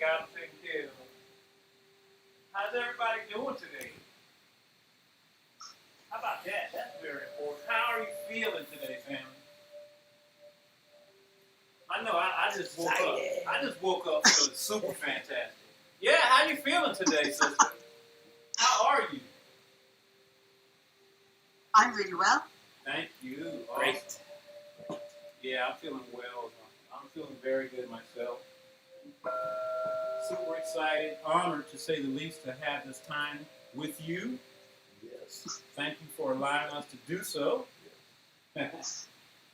got them taken care of. How's everybody doing today? How about that? That's very important. How are you feeling today, family? I know I just woke up. I just woke up feeling super fantastic. Yeah, how you feeling today, sister? How are you? I'm really well. Thank you. Great. Yeah, I'm feeling well. I'm feeling very good myself. Super excited, honored to say the least to have this time with you. Yes. Thank you for allowing us to do so. Yes.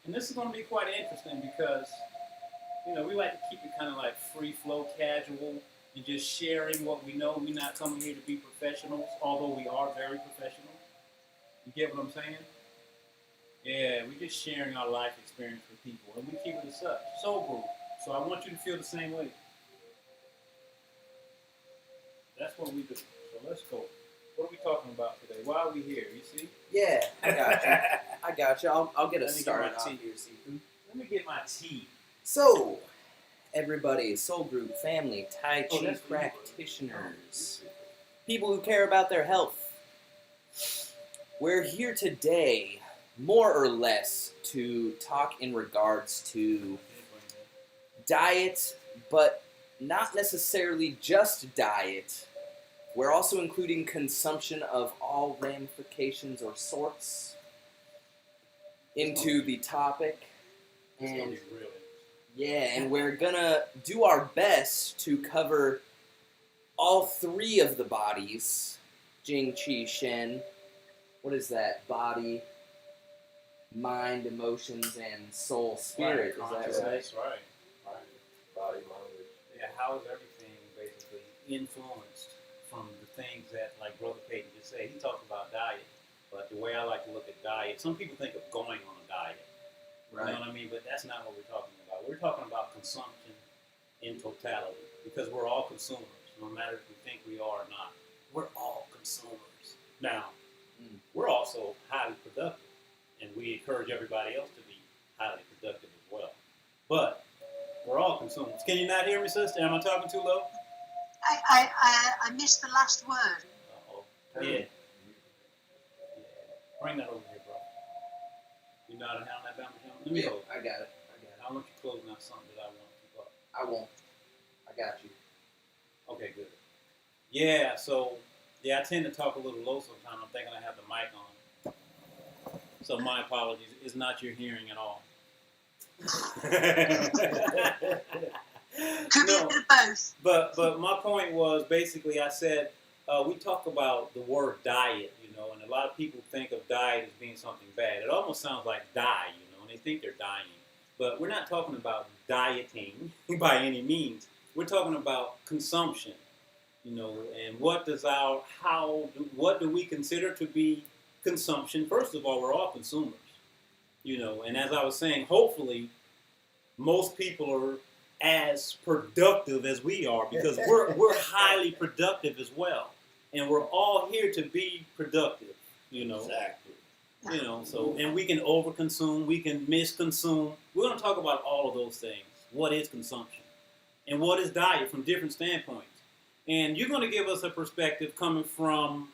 And this is going to be quite interesting because, you know, we like to keep it kind of like free flow, casual, and just sharing what we know. We're not coming here to be professionals, although we are very professional. You get what I'm saying? Yeah, we're just sharing our life experience with people, and we keep it as such. Soul group. So I want you to feel the same way. That's what we do. So let's go. What are we talking about today? Why are we here? You see? Yeah, I got you. I got you. I'll get us started off here, Sifu. Let me get my tea. So, everybody, soul group, family, Tai Chi practitioners, people who care about their health. We're here today, more or less, to talk in regards to diet, but not necessarily just diet. We're also including consumption of all ramifications or sorts into the topic. And yeah, and we're gonna do our best to cover all three of the bodies. Jing, Qi, Shen. What is that? Body, mind, emotions, and soul, spirit. Right, is that right? Right. Body, mind. Yeah, how is everything basically influenced from the things that, like Brother Peyton just said? He talked about diet, but the way I like to look at diet, some people think of going on a diet. Right. You know what I mean? But that's not what we're talking about. We're talking about consumption in totality, because we're all consumers, no matter if we think we are or not. We're all consumers. Now, we're also highly productive, and we encourage everybody else to be highly productive as well. But we're all consumers. Can you not hear me, sister? Am I talking too low? I missed the last word. Uh-oh. Yeah. Bring that over here, bro. You know how to handle that Bama Jam? Let me go. I got it. I want you closing out something that I want to keep up. I won't. I got you. Okay, good. Yeah, so, I tend to talk a little low sometimes. I'm thinking I have the mic on. So my apologies. It's not your hearing at all. Could be a bit of both. But my point was, basically, I said, we talk about the word diet, you know, and a lot of people think of diet as being something bad. It almost sounds like die, you know, and they think they're dying. But we're not talking about dieting by any means. We're talking about consumption, you know, and what do we consider to be consumption? First of all, we're all consumers, you know, and as I was saying, hopefully most people are as productive as we are, because we're highly productive as well, and we're all here to be productive, you know. Exactly. You know, so, and we can overconsume, we can misconsume. We're going to talk about all of those things. What is consumption? And what is diet from different standpoints? And you're going to give us a perspective coming from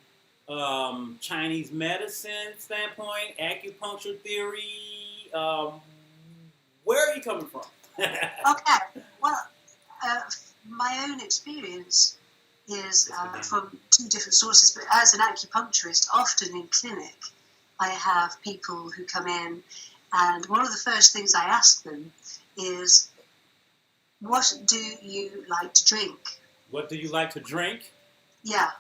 Chinese medicine standpoint, acupuncture theory. Where are you coming from? Okay. Well, my own experience is from two different sources, but as an acupuncturist, often in clinic, I have people who come in, and one of the first things I ask them is, what do you like to drink? What do you like to drink? Yeah.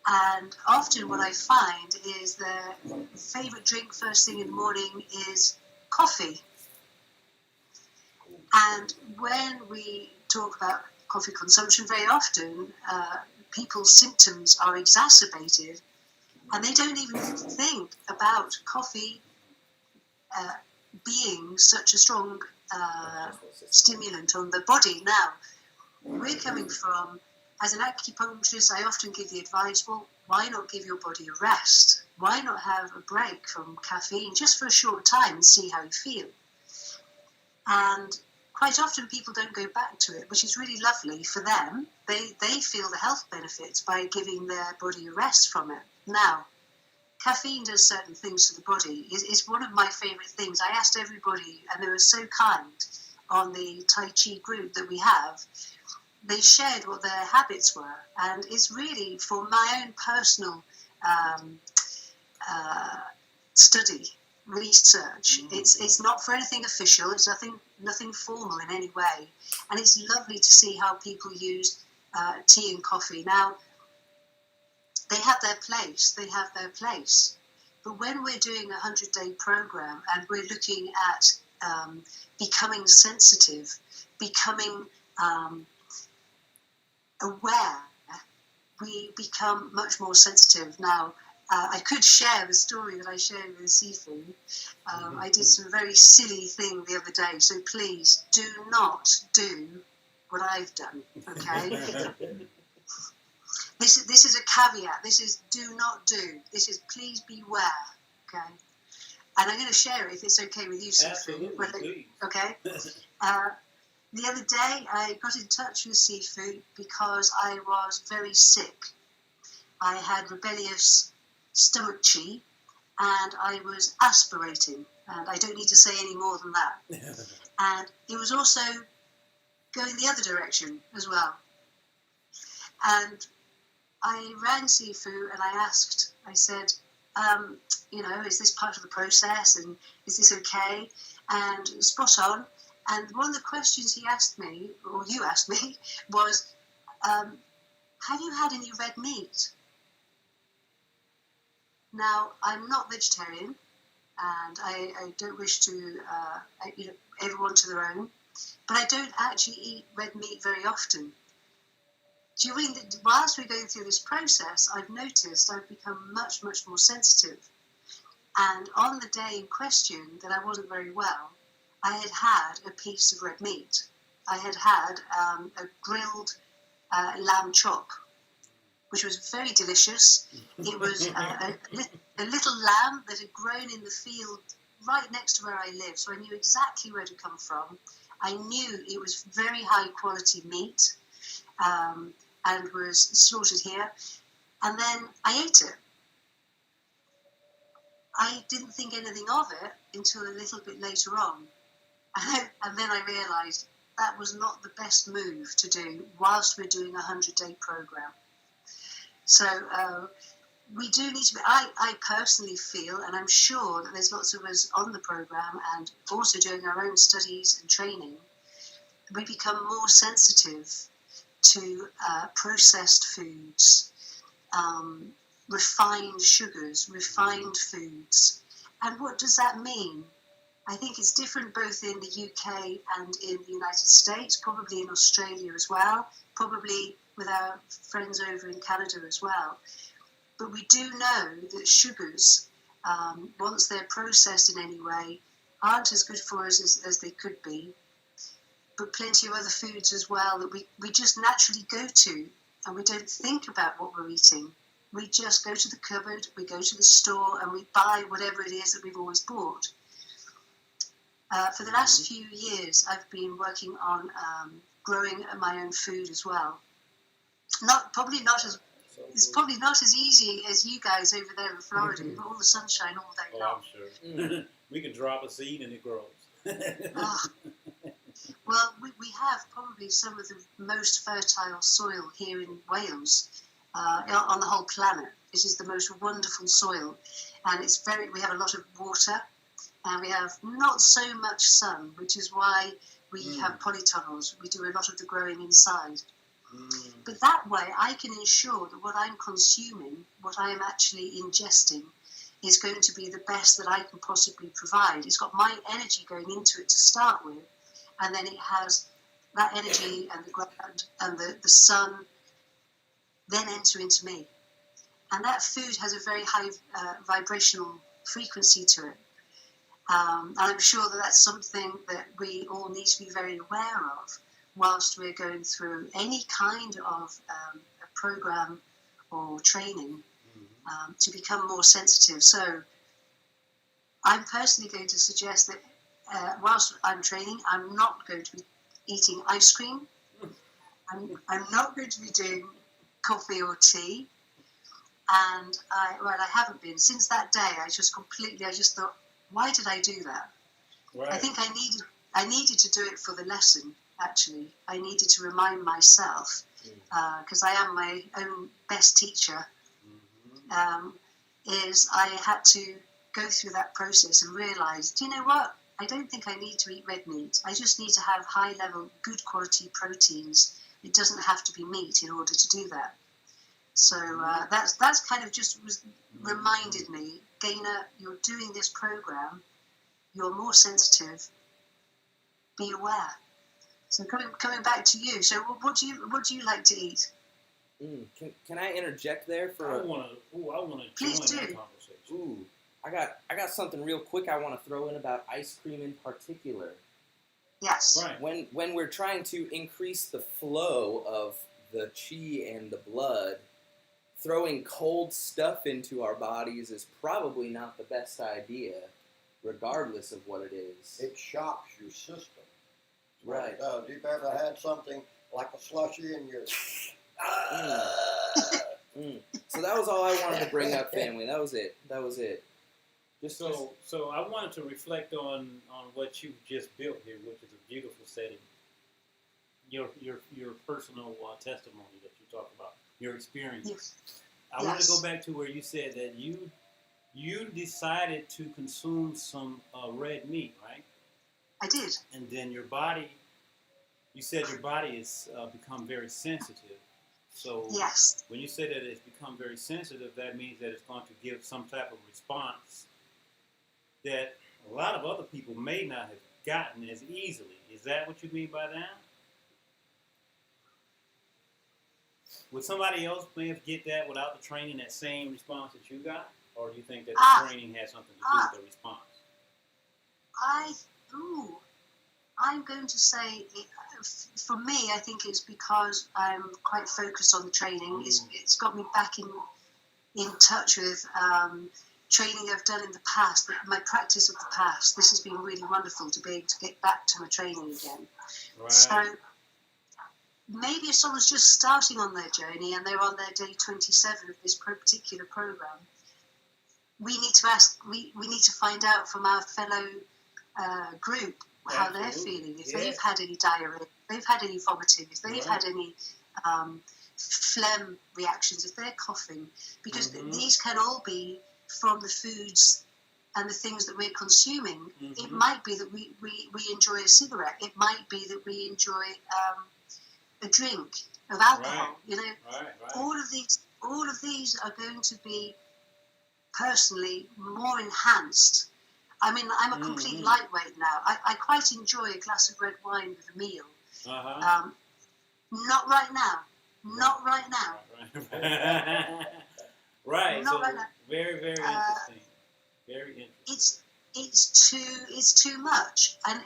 And often what I find is their favourite drink first thing in the morning is coffee. And when we talk about coffee consumption, very often people's symptoms are exacerbated, and they don't even think about coffee being such a strong stimulant on the body. Now, we're coming from, as an acupuncturist, I often give the advice, well, why not give your body a rest? Why not have a break from caffeine just for a short time and see how you feel? And quite often people don't go back to it, which is really lovely for them. They feel the health benefits by giving their body a rest from it. Now, caffeine does certain things to the body. It's one of my favourite things. I asked everybody, and they were so kind on the Tai Chi group that we have. They shared what their habits were, and it's really for my own personal study, research. It's not for anything official. It's nothing formal in any way, and it's lovely to see how people use tea and coffee. Now, they have their place. They have their place. But when we're doing a 100-day program and we're looking at becoming sensitive, becoming aware, we become much more sensitive. Now, I could share the story that I shared with Sifu. I did some very silly thing the other day, so please do not do what I've done, okay? This is a caveat. This is do not do. This is please beware, okay? And I'm going to share it if it's okay with you, Sifu. Absolutely, okay? The other day, I got in touch with Sifu because I was very sick. I had rebellious stomach chi, and I was aspirating, and I don't need to say any more than that. And it was also going the other direction as well. And I rang Sifu and I asked, I said, is this part of the process, and is this okay? And spot on. And one of the questions he asked me, or you asked me, was, have you had any red meat? Now, I'm not vegetarian, and I don't wish to, everyone to their own, but I don't actually eat red meat very often. Whilst we're going through this process, I've noticed I've become much, much more sensitive. And on the day in question that I wasn't very well, I had had a piece of red meat. I had had a grilled lamb chop, which was very delicious. It was a little lamb that had grown in the field right next to where I live, so I knew exactly where to come from. I knew it was very high quality meat and was slaughtered here. And then I ate it. I didn't think anything of it until a little bit later on. And then I realised that was not the best move to do whilst we're doing a 100-day program. So we do need to be, I personally feel, and I'm sure that there's lots of us on the program and also doing our own studies and training, we become more sensitive to processed foods, refined sugars, refined foods. And what does that mean? I think it's different both in the UK and in the United States, probably in Australia as well, probably with our friends over in Canada as well. But we do know that sugars, once they're processed in any way, aren't as good for us as they could be. But plenty of other foods as well that we just naturally go to, and we don't think about what we're eating. We just go to the cupboard, we go to the store, and we buy whatever it is that we've always bought. For the last few years, I've been working on growing my own food as well. It's probably not as easy as you guys over there in Florida, with all the sunshine all day long. I'm sure. We can drop a seed and it grows. Well, we have probably some of the most fertile soil here in Wales, on the whole planet. It is the most wonderful soil, and we have a lot of water, and we have not so much sun, which is why we have polytunnels. We do a lot of the growing inside. But that way, I can ensure that what I'm consuming, what I am actually ingesting, is going to be the best that I can possibly provide. It's got my energy going into it to start with, and then it has that energy and the ground and the sun then enter into me. And that food has a very high vibrational frequency to it. And I'm sure that that's something that we all need to be very aware of whilst we're going through any kind of a program or training to become more sensitive. So I'm personally going to suggest that whilst I'm training, I'm not going to be eating ice cream. I'm not going to be doing coffee or tea. And I haven't been. Since that day, I just thought, why did I do that? Right. I think I needed to do it for the lesson, actually. I needed to remind myself, because I am my own best teacher, is I had to go through that process and realise, do you know what? I don't think I need to eat red meat. I just need to have high-level, good quality proteins. It doesn't have to be meat in order to do that. So that's kind of just reminded me, Gaynor, you're doing this program, you're more sensitive, be aware. So coming back to you, so what do you like to eat? Can I interject there for? I want to Please join do. that conversation. Ooh, I got something real quick I want to throw in about ice cream in particular. Yes. Right. When we're trying to increase the flow of the chi and the blood, throwing cold stuff into our bodies is probably not the best idea, regardless of what it is. It shocks your system. Right. It does. You've ever had something like a slushy in your... So that was all I wanted to bring up, family. That was it. Just So I wanted to reflect on what you just built here, which is a beautiful setting. Your personal testimony that you talk about, your experience. Yes. I want to go back to where you said that you decided to consume some red meat, right? I did. And then your body, you said your body has become very sensitive. So Yes. when you say that it's become very sensitive, that means that it's going to give some type of response that a lot of other people may not have gotten as easily. Is that what you mean by that? Would somebody else may have get that without the training, that same response that you got? Or do you think that the training had something to do with the response? I'm going to say, for me, I think it's because I'm quite focused on the training. It's got me back in touch with training I've done in the past, my practice of the past. This has been really wonderful to be able to get back to my training again. Right. So maybe if someone's just starting on their journey and they're on their day 27 of this particular program, we need to ask, we need to find out from our fellow group how they're feeling, if they've had any diarrhea, if they've had any vomiting, if they've had any phlegm reactions, if they're coughing, because these can all be from the foods and the things that we're consuming. It might be that we enjoy a cigarette. It might be that we enjoy a drink of alcohol. You know, all of these are going to be personally more enhanced. I mean, I'm a complete lightweight now. I quite enjoy a glass of red wine with a meal. Not right now. Not right now. Right. Not So right now. very, very interesting. Very interesting. It's too much. And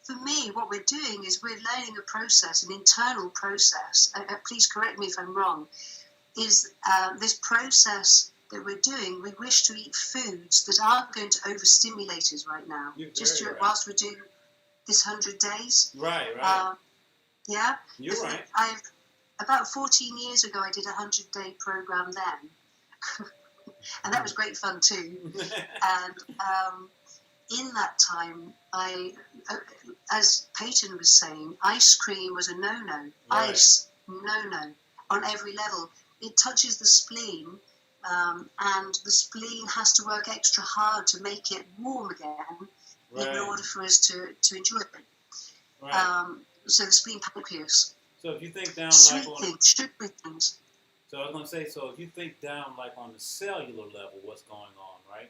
for me, what we're doing is we're learning a process, an internal process. Please correct me if I'm wrong. Is this process that we're doing? We wish to eat foods that aren't going to overstimulate us right now. Whilst we're doing this 100 days. Right. Yeah. You're right. About 14 years ago, I did a 100-day program then. And that was great fun too. And in that time, as Peyton was saying, ice cream was a no-no. Right. Ice, no-no, on every level. It touches the spleen, and the spleen has to work extra hard to make it warm again in order for us to enjoy it. Right. So the spleen pancreas. So if you think down sugary things. So I was going to say, so if you think down like on the cellular level, what's going on, right?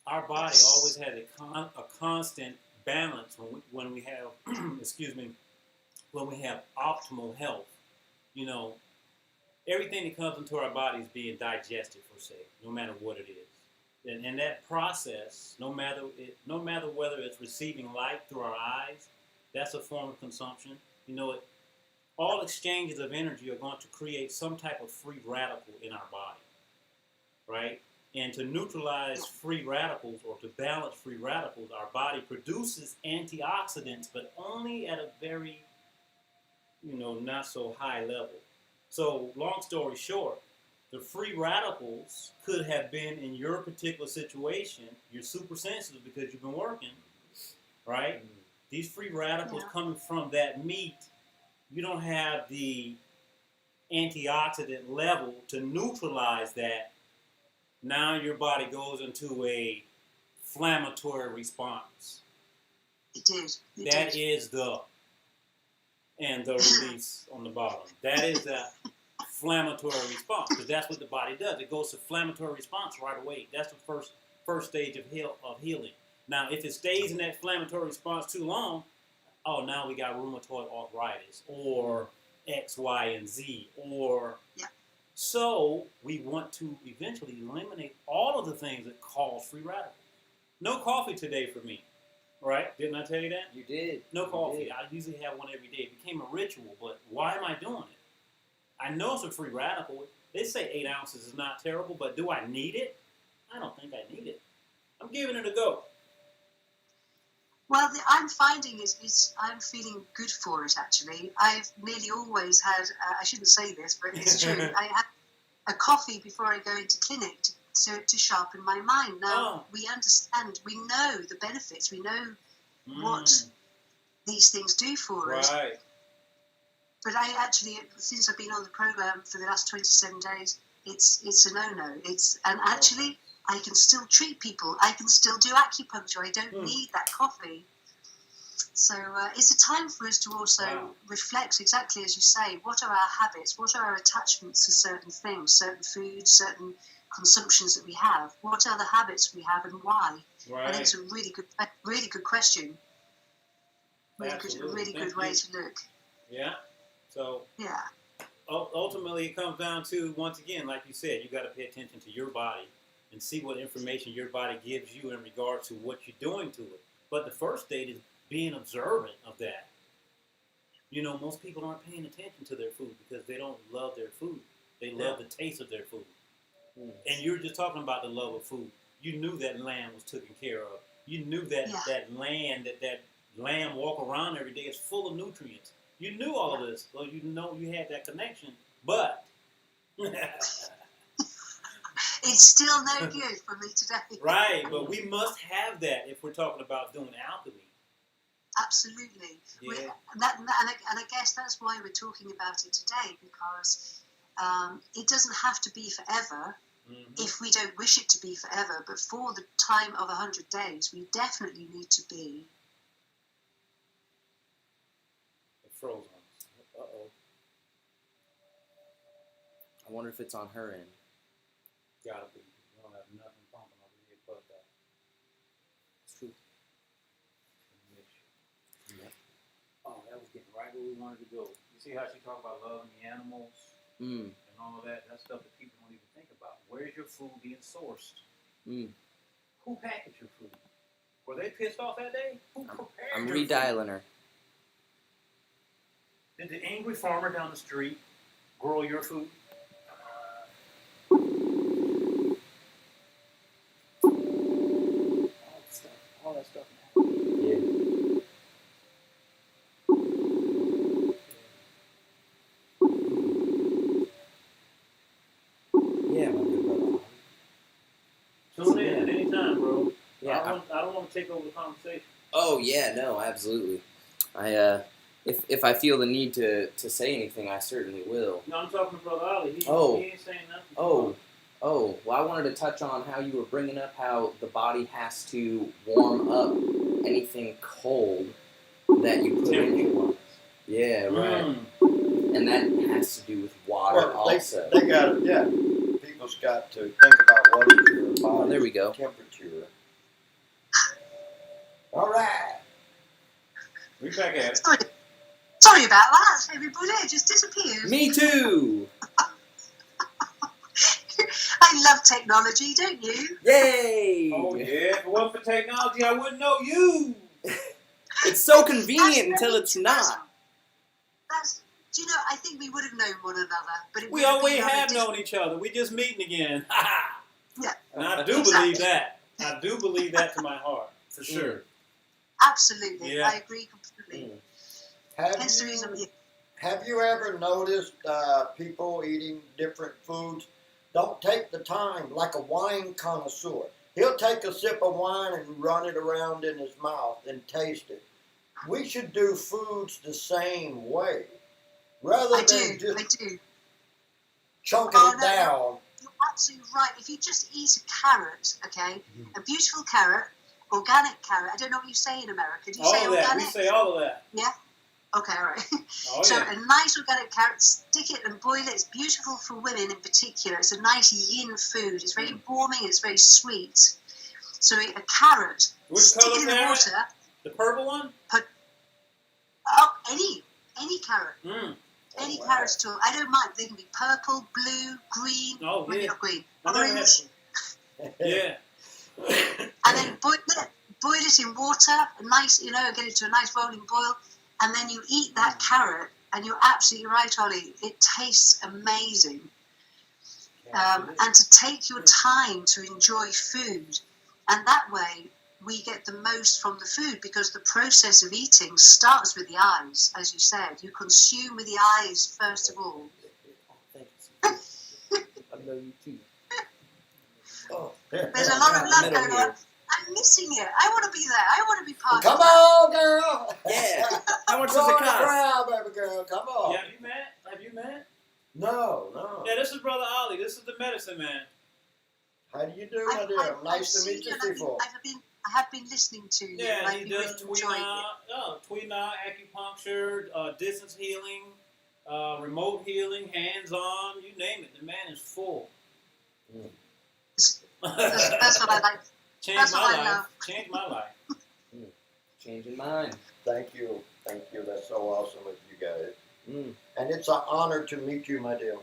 Our body always has a constant balance when we have, excuse me, when we have optimal health. You know, everything that comes into our body is being digested, per se, no matter what it is. And that process, no matter whether it's receiving light through our eyes, that's a form of consumption. You know, all exchanges of energy are going to create some type of free radical in our body, right? And to neutralize free radicals or to balance free radicals, our body produces antioxidants, but only at a very, not so high level. So, long story short, the free radicals could have been in your particular situation. You're super sensitive because you've been working, right? Mm-hmm. These free radicals coming from that meat, you don't have the antioxidant level to neutralize that. Now your body goes into a inflammatory response. It did. That is the release on the bottom. That is the inflammatory response, because that's what the body does. It goes to inflammatory response right away. That's the first stage of healing. Now, if it stays in that inflammatory response too long, now we got rheumatoid arthritis or X, Y, and Z, or so we want to eventually eliminate all of the things that cause free radicals. No coffee today for me, right? Didn't I tell you that? You did. No coffee. I usually have one every day. It became a ritual, but why am I doing it? I know it's a free radical. They say 8 ounces is not terrible, but do I need it? I don't think I need it. I'm giving it a go. Well, I'm finding I'm feeling good for it, actually. I've nearly always had, I shouldn't say this, but it's true. I have a coffee before I go into clinic to sharpen my mind. Now, we understand, we know the benefits, we know what these things do for us. Right. But I actually, since I've been on the program for the last 27 days, it's a no-no. And actually, I can still treat people. I can still do acupuncture. I don't need that coffee. So it's a time for us to also reflect, exactly as you say, what are our habits? What are our attachments to certain things, certain foods, certain consumptions that we have? What are the habits we have and why? Right. I think it's a really good question. Really good way to look. Yeah. So yeah. Ultimately, it comes down to, once again, like you said, you got to pay attention to your body and see what information your body gives you in regards to what you're doing to it. But the first stage is being observant of that. Most people aren't paying attention to their food because they don't love their food. They love the taste of their food. And you're just talking about the love of food. You knew that lamb was taken care of. You knew that that lamb walk around every day is full of nutrients. You knew all of this, so you had that connection, but it's still no good for me today. Right, but we must have that if we're talking about doing alchemy. Absolutely. Yeah. And I guess that's why we're talking about it today, because it doesn't have to be forever if we don't wish it to be forever, but for the time of 100 days, we definitely need to be. Froze on us. Uh-oh. I wonder if it's on her end. Gotta be. We don't have nothing pumping over here but that. It's true. Yep. Oh, that was getting right where we wanted to go. You see how she talked about loving the animals and all of that? That's stuff that people don't even think about. Where's your food being sourced? Who packaged your food? Were they pissed off that day? Who prepared I'm your redialing food? her. Did the angry farmer down the street grow your food? All that stuff. Yeah. Yeah, my good brother. Tune in at any time, bro. Yeah. I don't want to take over the conversation. Oh yeah, no, absolutely. If I feel the need to say anything, I certainly will. No, I'm talking to Brother Ali. He ain't saying nothing. Well, I wanted to touch on how you were bringing up how the body has to warm up anything cold that you put in it. Yeah, right. And that has to do with water also. They got it, People's got to think about what is your body there we go. temperature. All right. We back at it. Sorry about that, everybody. It just disappeared. Me too. I love technology, don't you? Yay! Oh yeah, if it wasn't for technology, I wouldn't know you. It's so convenient until it's not. Do you know, I think we would have known one another, but We always have known each other. We just meeting again. Yeah. And I do believe that. I do believe that to my heart, for sure. Absolutely. Yeah. I agree completely. Hence the reason I'm here. Have you ever noticed people eating different foods don't take the time, like a wine connoisseur? He'll take a sip of wine and run it around in his mouth and taste it. We should do foods the same way, rather I than do. just I do. chunking it down. You're absolutely right. If you just eat a carrot, okay, a beautiful carrot, organic carrot. I don't know what you say in America. Do you say All of that. organic? We say all of that. Yeah. Okay, all right. Oh, So yeah. a nice organic carrot, stick it and boil it. It's beautiful for women in particular. It's a nice yin food. It's very warming. It's very sweet. So a carrot, Which stick color it in the carrot? water. The purple one? Any carrot. Mm. Any carrot at all. I don't mind. They can be purple, blue, green. Oh, Maybe yeah. not green. I never had Orange. Yeah. And then boil it in water, a nice, get it to a nice rolling boil, and then you eat that carrot, and you're absolutely right, Ollie. It tastes amazing. And to take your time to enjoy food, and that way we get the most from the food, because the process of eating starts with the eyes, as you said. You consume with the eyes first of all. I know you too. There's a lot of love going on. I'm missing it. I want to be there. I want to be part Come of that. on, girl. Yeah. How much does Join it the cost? crowd, baby girl. Come on. Yeah, have you met? No. Yeah, this is Brother Ollie. This is the medicine man. How do you do, my dear? Nice to meet you, Sifu. I have been listening to you. Yeah, and I've he been does really enjoying it. Tweena, acupuncture, distance healing, remote healing, hands-on, you name it. The man is full. That's what I like. Changed my life. Changing mine. Thank you. That's so awesome of you guys. Mm. And it's an honor to meet you, my dear.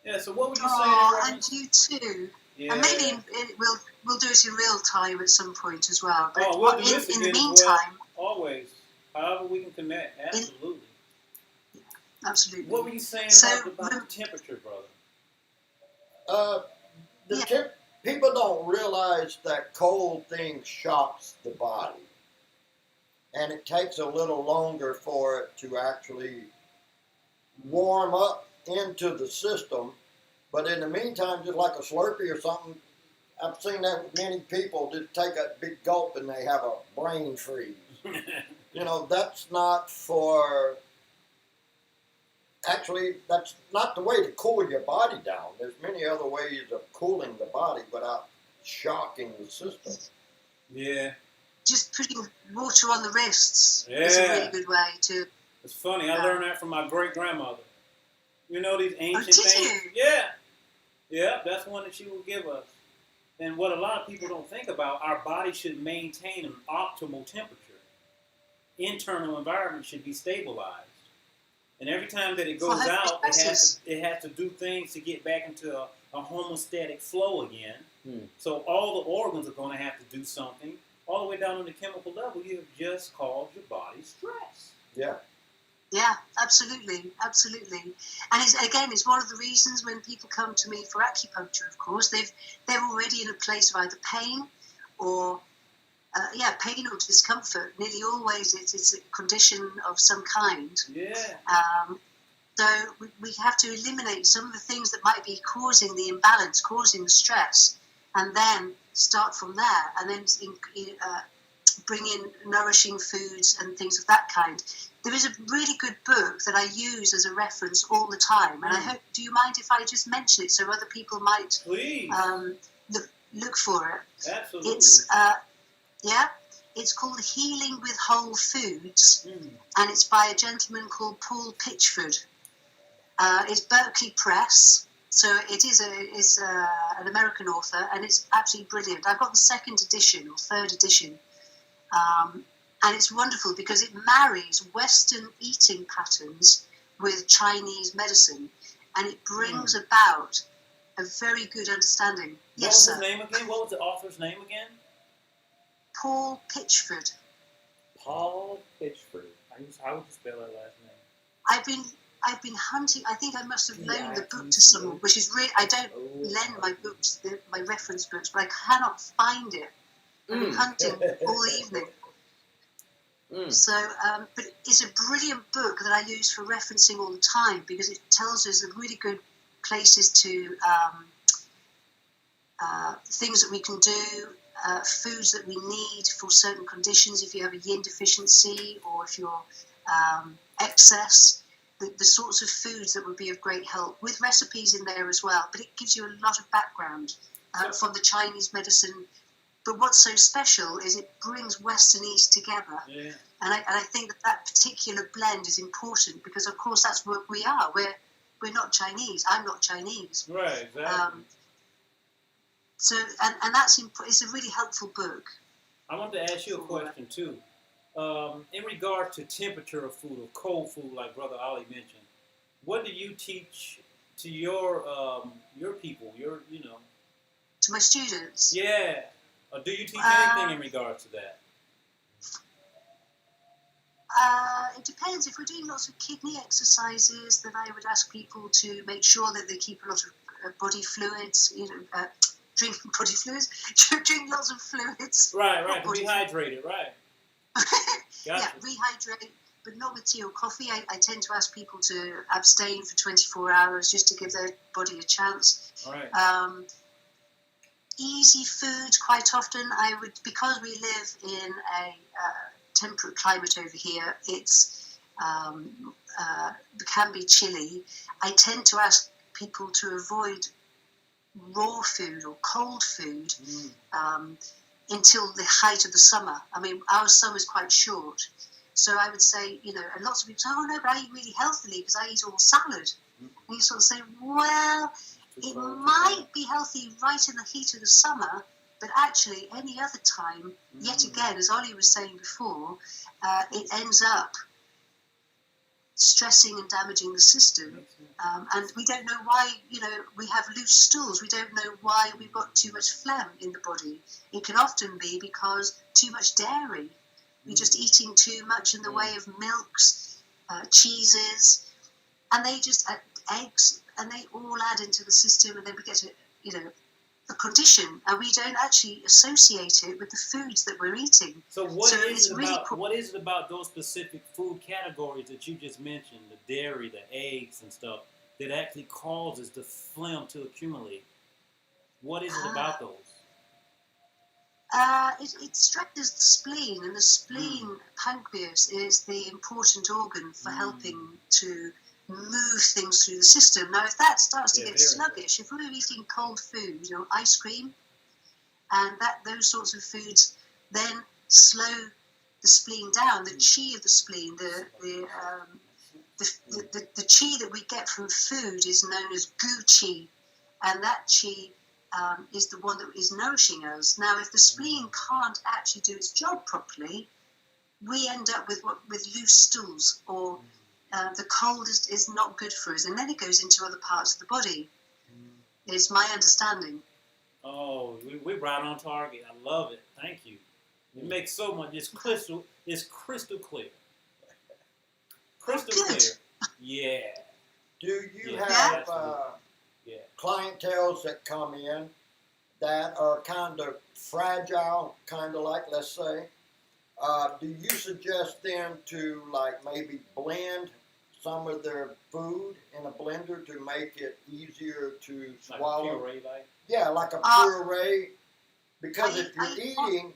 Yeah, so what would you say? Oh, and you too. Yeah. And maybe we'll do it in real time at some point as well. But Oh, we'll do this in the again as well. meantime, Always. However we can connect. Absolutely. absolutely. What were you saying So, about the temperature, brother? People don't realize that cold thing shocks the body. And it takes a little longer for it to actually warm up into the system. But in the meantime, just like a Slurpee or something, I've seen that with many people just take a big gulp and they have a brain freeze. That's not that's not the way to cool your body down. There's many other ways of cooling the body without shocking the system. Yeah. Just putting water on the wrists Yeah. is a really good way to. It's funny. I learned that from my great-grandmother. You know these ancient did things? you? Yeah. Yeah, that's one that she will give us. And what a lot of people don't think about, our body should maintain an optimal temperature. Internal environment should be stabilized. And every time that it goes out, it has to do things to get back into a homeostatic flow again. So all the organs are going to have to do something. All the way down on the chemical level, you have just caused your body stress. Yeah. Yeah, absolutely. And it's one of the reasons when people come to me for acupuncture. Of course, they're already in a place of either pain or pain or discomfort. Nearly always, it's a condition of some kind. Yeah. So we have to eliminate some of the things that might be causing the imbalance, causing the stress, and then start from there, and then bring in nourishing foods and things of that kind. There is a really good book that I use as a reference all the time, and I hope. Do you mind if I just mention it so other people might Please. Look for it? Absolutely. It's called Healing with Whole Foods, and it's by a gentleman called Paul Pitchford. It's Berkeley Press, so it's an American author, and it's absolutely brilliant. I've got the second edition or third edition, and it's wonderful because it marries Western eating patterns with Chinese medicine, and it brings about a very good understanding. What was his name again? What was the author's name again? Paul Pitchford. Paul Pitchford. How would you spell that last name? I've been hunting. I think I must have loaned the book to PITCH. someone, which is really, I don't lend my books, my reference books, but I cannot find it. I've been hunting all evening. So, but it's a brilliant book that I use for referencing all the time because it tells us the really good places to, things that we can do, foods that we need for certain conditions, if you have a yin deficiency or if you're excess, the sorts of foods that would be of great help, with recipes in there as well. But it gives you a lot of background from the Chinese medicine. But what's so special is it brings West and East together. Yeah. And I think that particular blend is important because, of course, that's what we are. We're not Chinese. I'm not Chinese. Right, exactly. So, and that's it's a really helpful book. I want to ask you a question, too. In regard to temperature of food or cold food, like Brother Ali mentioned, what do you teach to your people, To my students. Yeah. Or do you teach anything in regards to that? It depends. If we're doing lots of kidney exercises, then I would ask people to make sure that they keep a lot of body fluids, drink body fluids, drink lots of fluids. Right, to be hydrated, right. Gotcha. Yeah, rehydrate, but not with tea or coffee. I tend to ask people to abstain for 24 hours just to give their body a chance. All right. Easy foods, quite often, because we live in a temperate climate over here, it's can be chilly. I tend to ask people to avoid raw food or cold food until the height of the summer. I mean, our summer is quite short. So I would say, and lots of people say, oh no, but I eat really healthily because I eat all salad. And you sort of say, well, it might be healthy right in the heat of the summer, but actually any other time, yet again, as Ollie was saying before, it ends up stressing and damaging the system. And we don't know why, we have loose stools. We don't know why we've got too much phlegm in the body. It can often be because too much dairy. We're just eating too much in the way of milks, cheeses, and they just, eggs, and they all add into the system, and then we get a condition, and we don't actually associate it with the foods that we're eating. So what is it about those specific food categories that you just mentioned, the dairy, the eggs and stuff, that actually causes the phlegm to accumulate? What is it about those? It stresses the spleen, and the spleen, pancreas, is the important organ for helping to move things through the system. Now, if that starts to get sluggish, if we're eating cold food, ice cream, and those sorts of foods, then slow the spleen down. The chi of the spleen, the chi that we get from food is known as gu chi, and that chi is the one that is nourishing us. Now, if the spleen can't actually do its job properly, we end up with loose stools, or the cold is not good for us, and then it goes into other parts of the body. Is my understanding. Oh, we're right on target. I love it. Thank you. It makes so much. It's crystal clear. Crystal clear. Yeah. Do you have clientels that come in that are kind of fragile, kind of like, let's say, do you suggest them to maybe blend some of their food in a blender to make it easier to swallow? Like a puree, like? Yeah, like a puree. Because if you're eating...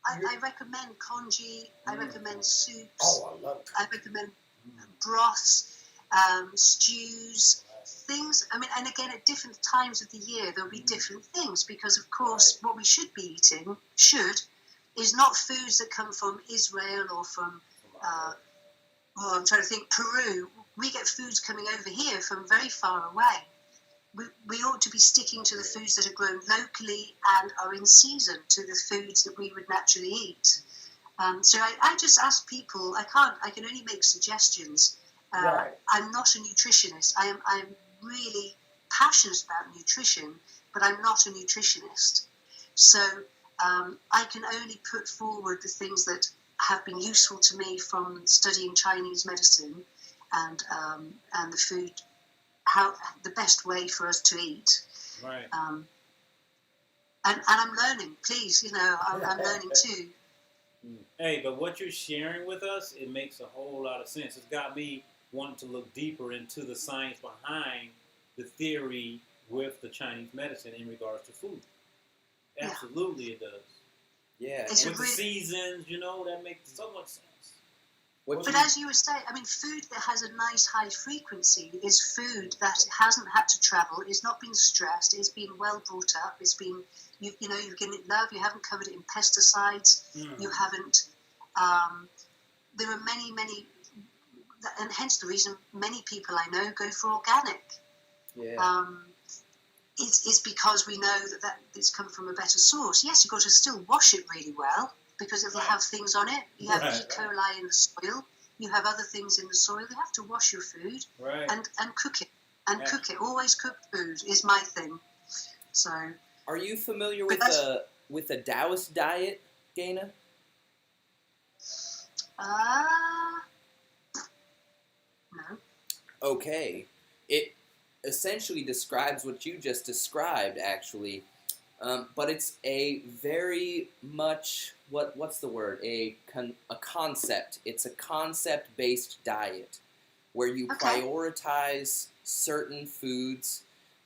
I recommend congee. I recommend soups. Oh, I love it. I recommend broths, stews, things. I mean, and again, at different times of the year, there'll be different things because, of course, what we should be eating is not foods that come from Israel or from, I'm trying to think, Peru. We get foods coming over here from very far away. We ought to be sticking to the foods that are grown locally and are in season, to the foods that we would naturally eat. So I just ask people. I can only make suggestions. I'm not a nutritionist. I'm really passionate about nutrition, but I'm not a nutritionist. So I can only put forward the things that have been useful to me from studying Chinese medicine, and the food, how the best way for us to eat. Right. And I'm learning. Please, I'm learning too. Hey, but what you're sharing with us, it makes a whole lot of sense. It's got me wanting to look deeper into the science behind the theory with the Chinese medicine in regards to food. Absolutely, it does. Yeah. It's With the seasons, that makes so much sense. But as you were saying, food that has a nice high frequency is food that hasn't had to travel, is not been stressed, it's been well brought up, it's been, you've given it love, you haven't covered it in pesticides, you haven't, there are many, and hence the reason many people I know go for organic. Yeah. It's because we know that it's come from a better source. Yes, you've got to still wash it really well, because it'll have things on it. You have E. coli in the soil. You have other things in the soil. You have to wash your food and cook it. And cook it. Always cook food is my thing. So. Are you familiar with the Taoist diet, Gaynor? No. Okay. It essentially describes what you just described, actually. But it's a very much, what's the word? A concept. It's a concept-based diet where you prioritize certain foods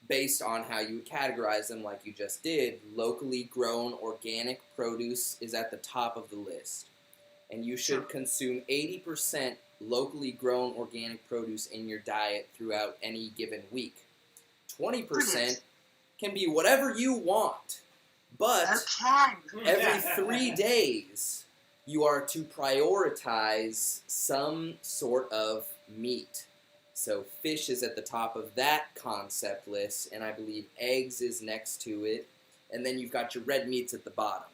based on how you would categorize them, like you just did. Locally grown organic produce is at the top of the list. And you should consume 80% locally grown organic produce in your diet throughout any given week. 20% can be whatever you want, but every 3 days you are to prioritize some sort of meat. So fish is at the top of that concept list, and I believe eggs is next to it, and then you've got your red meats at the bottom.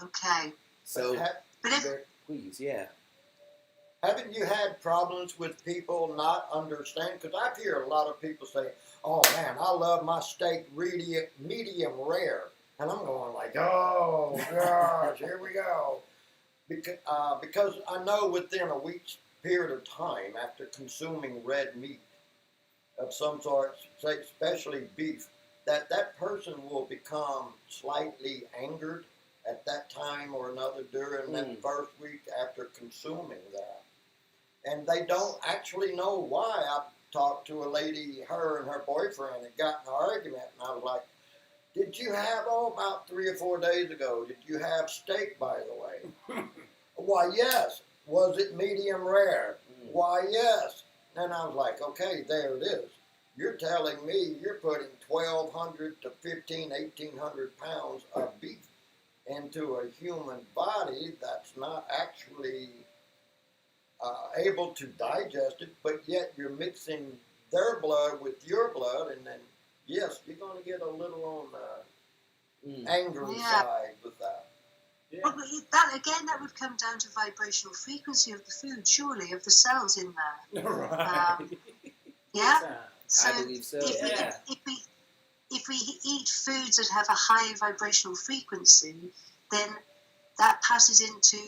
Okay. So, please, yeah. Haven't you had problems with people not understanding? Because I hear a lot of people say, "Oh man, I love my steak medium rare," and I'm going like, "Oh gosh, here we go," because I know within a week's period of time after consuming red meat of some sort, say especially beef, that person will become slightly angered at that time or another during that first week after consuming that. And they don't actually know why. I talked to a lady, her and her boyfriend had gotten an argument, and I was like, "Did you have, about 3 or 4 days ago, did you have steak, by the way?" "Why, yes." "Was it medium rare?" "Why, yes." And I was like, okay, there it is. You're telling me you're putting 1,200 to 1,800 pounds of beef into a human body that's not actually able to digest it, but yet you're mixing their blood with your blood, and then, yes, you're going to get a little on the angry side with that. Yeah. Well, that would come down to vibrational frequency of the food, surely, of the cells in there. Right. Yeah? So I believe so, if we eat foods that have a high vibrational frequency, then that passes into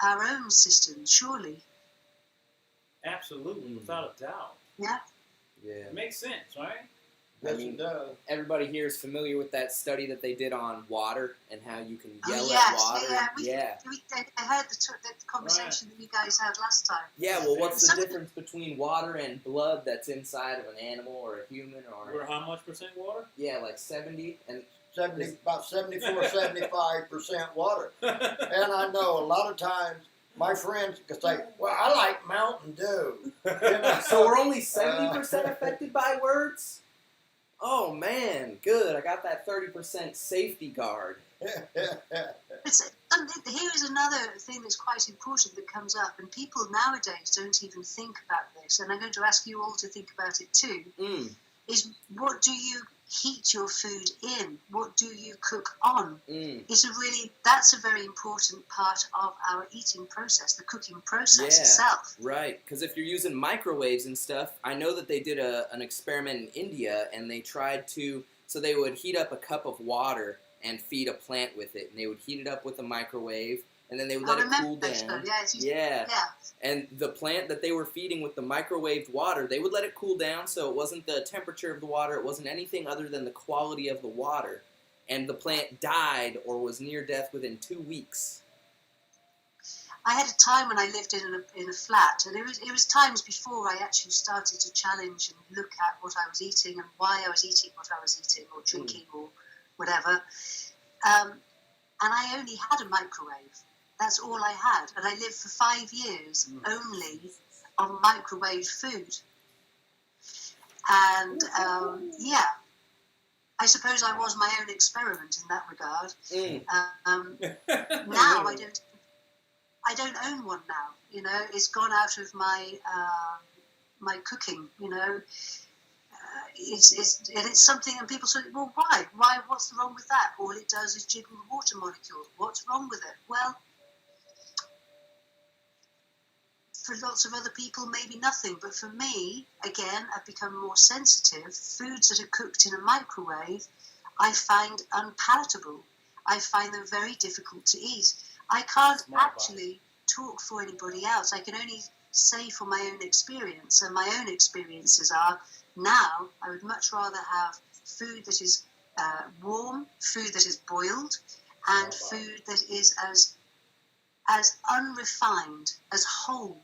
our own system, surely. Absolutely, without a doubt. Yeah. Yeah. It makes sense, right? I mean, everybody here is familiar with that study that they did on water and how you can yell at water. I heard the conversation that you guys had last time. Yeah, well, what's the difference between water and blood that's inside of an animal or a human? Or how much percent water? Yeah, like 70. And about 74, 75% water. And I know a lot of times my friends can say, "Well, I like Mountain Dew." So we're only 70% affected by words? Oh, man, good. I got that 30% safety guard. Here is another thing that's quite important that comes up, and people nowadays don't even think about this, and I'm going to ask you all to think about it too, is what do you heat your food in? What do you cook on? That's a very important part of our eating process, the cooking process itself. Right, because if you're using microwaves and stuff, I know that they did an experiment in India, and they tried to, so they would heat up a cup of water and feed a plant with it, and they would heat it up with a microwave, and then they would I let it remember cool Pitchford, down. yes. Yeah. Yeah. And the plant that they were feeding with the microwaved water, they would let it cool down, so it wasn't the temperature of the water, it wasn't anything other than the quality of the water. And the plant died or was near death within 2 weeks. I had a time when I lived in a flat, and it was times before I actually started to challenge and look at what I was eating and why I was eating what I was eating or drinking or whatever. And I only had a microwave. That's all I had. And I lived for 5 years only on microwave food. And I suppose I was my own experiment in that regard. Now I don't own one now. You know, it's gone out of my my cooking. You know, it's something, and people say, well, why? Why? What's wrong with that? All it does is jiggle the water molecules. What's wrong with it? Well, for lots of other people, maybe nothing. But for me, again, I've become more sensitive. Foods that are cooked in a microwave, I find unpalatable. I find them very difficult to eat. I can't actually talk for anybody else. I can only say for my own experience. And my own experiences are, now I would much rather have food that is warm, food that is boiled, and food that is as unrefined, as whole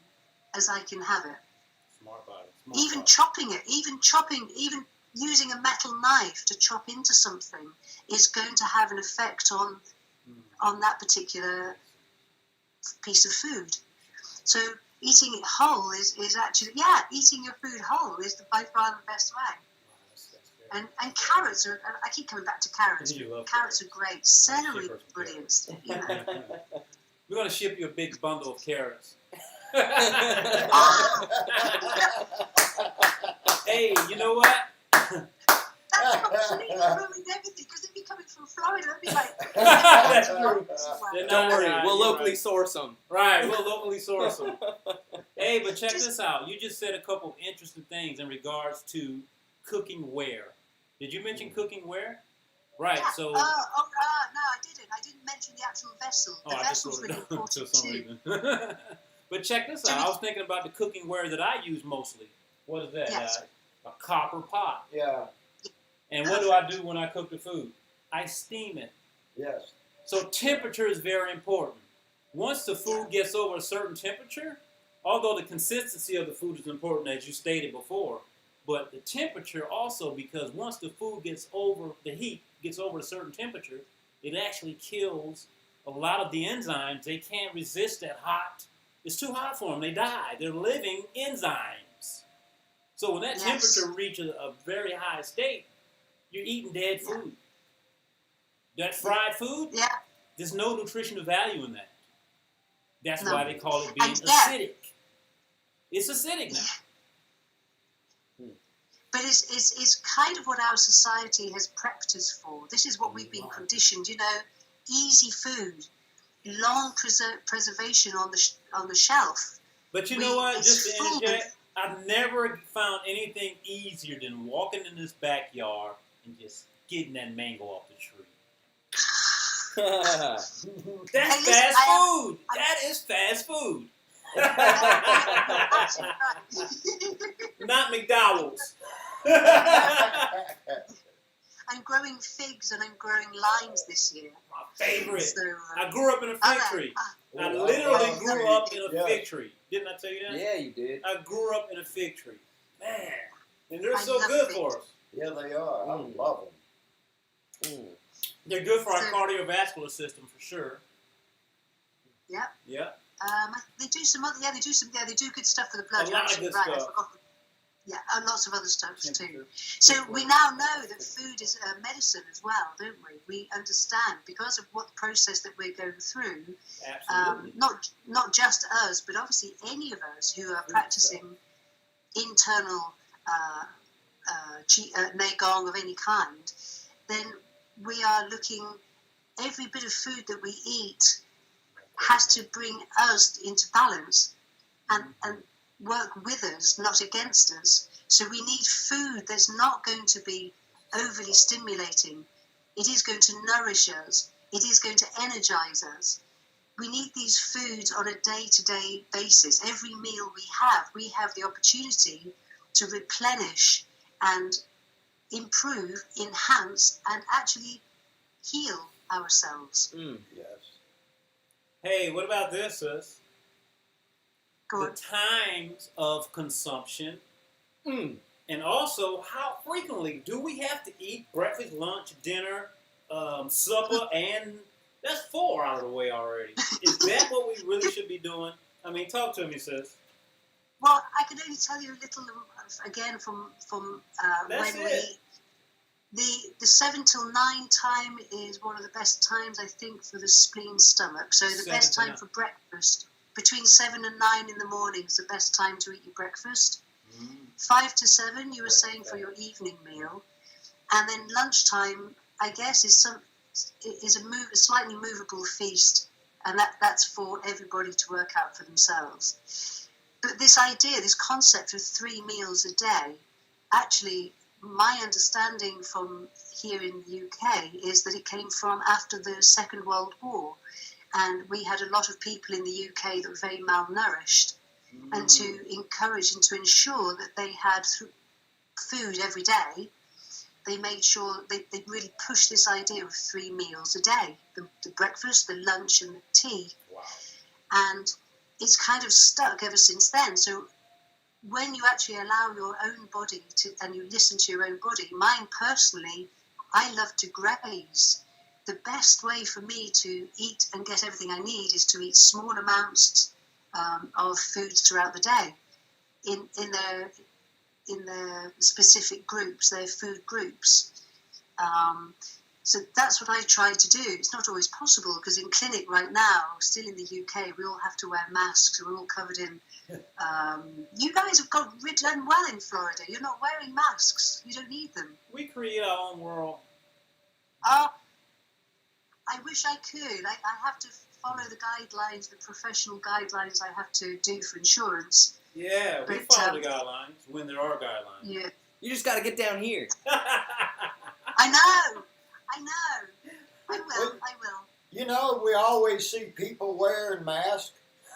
as I can have it. Smart body. Even chopping it, even using a metal knife to chop into something is going to have an effect on that particular piece of food. So eating it whole is actually, eating your food whole is by far the best way. And carrots are, I keep coming back to carrots. Carrots are great. Celery, brilliant. You know. We're going to ship you a big bundle of carrots. Hey, you know what? That's completely ruined everything, because they'd be coming from Florida. I'd be like, That's true. Don't worry, we'll you're locally right. source them. Right, we'll locally source them. Hey, but check this out. You just said a couple interesting things in regards to cooking ware. Did you mention cooking ware? Right, yeah. so... no, I didn't. I didn't mention the actual vessel. The vessel's really for important some too. reason. But check this out. I was thinking about the cooking ware that I use mostly. What is that? Yes. A copper pot. Yeah. And what do I do when I cook the food? I steam it. Yes. So temperature is very important. Once the food gets over a certain temperature, although the consistency of the food is important, as you stated before, but the temperature also, because once the food gets over, the heat gets over a certain temperature, it actually kills a lot of the enzymes. They can't resist that hot. It's too hot for them. They die. They're living enzymes. So when that temperature reaches a very high state, you're eating dead food. That fried food, there's no nutritional value in that. That's why they call it being acidic. It's acidic now. But it's kind of what our society has prepped us for. This is what we've been conditioned. You know, easy food, long preservation on the shelf. But you know what? Just to interject, I've never found anything easier than walking in this backyard and just getting that mango off the tree. That's fast food. That is fast food. Not McDowell's. I'm growing figs and I'm growing limes this year. My favorite. So, I grew up in a fig tree. I literally grew up in a fig tree. Didn't I tell you that? Yeah, you did. I grew up in a fig tree. Man. And they're so good for us. Yeah, they are. I love them. They're good for our cardiovascular system for sure. Yep. Yeah. They do some other. They do good stuff for the blood. A lot of good stuff. Yeah, and lots of other stuff too. So we now know that food is medicine as well, don't we? We understand because of what process that we're going through. Absolutely. Not just us, but obviously any of us who are practicing internal Neigong of any kind, then we are looking. Every bit of food that we eat has to bring us into balance and work with us, not against us. So we need food that's not going to be overly stimulating. It is going to nourish us. It is going to energize us. we need these foods on a day-to-day basis. Every meal we have the opportunity to replenish and improve, enhance, and actually heal ourselves. Yes. Hey, what about this, sis? Go The on. times of consumption, and also how frequently do we have to eat breakfast, lunch, dinner, supper, and that's 4 out of the way already. Is that what we really should be doing? I mean, talk to me, sis. Well, I can only tell you a little again from That's when it. the 7 till 9 time is one of the best times, I think, for the spleen stomach. So the 7 best to time 9. for breakfast, between 7 and 9 in the morning is the best time to eat your breakfast. 5 to 7, you were saying, for your evening meal, and then lunchtime, I guess, is a slightly movable feast, and that's for everybody to work out for themselves. But this idea, this concept of 3 meals a day, actually, my understanding from here in the UK is that it came from after the Second World War, and we had a lot of people in the UK that were very malnourished, and to encourage and to ensure that they had food every day, they made sure they really pushed this idea of 3 meals a day, the breakfast, the lunch, and the tea. Wow. And it's kind of stuck ever since then. So when you actually allow your own body and you listen to your own body, mine personally, I love to graze. The best way for me to eat and get everything I need is to eat small amounts of foods throughout the day in their specific groups, their food groups. So that's what I try to do. It's not always possible because in clinic right now, still in the UK, we all have to wear masks. We're all covered in. You guys have got done well in Florida. You're not wearing masks. You don't need them. We create our own world. I wish I could. I have to follow the guidelines, the professional guidelines I have to do for insurance. Yeah, we But, follow the guidelines when there are guidelines. Yeah, You just got to get down here. I know. I will. You know, we always see people wearing masks.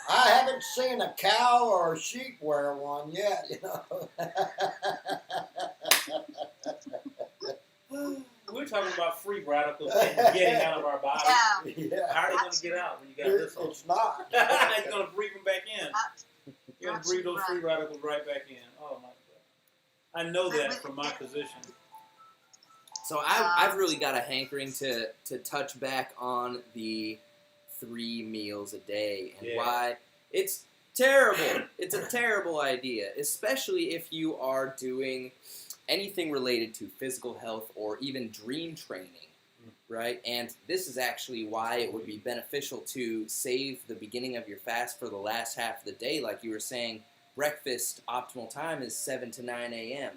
I haven't seen a cow or a sheep wear one yet, you know. We're talking about free radicals getting out of our body. Yeah. Yeah. How are they going to get out when you got this on? It's not. You're going to breathe them back in. You're going to breathe those free Absolutely right. radicals right back in. Oh, my God. I know that from my position. So I've really got a hankering to touch back on the 3 meals a day and why it's terrible. It's a terrible idea, especially if you are doing anything related to physical health or even dream training, right? And this is actually why it would be beneficial to save the beginning of your fast for the last half of the day. Like you were saying, breakfast optimal time is 7 to 9 a.m.,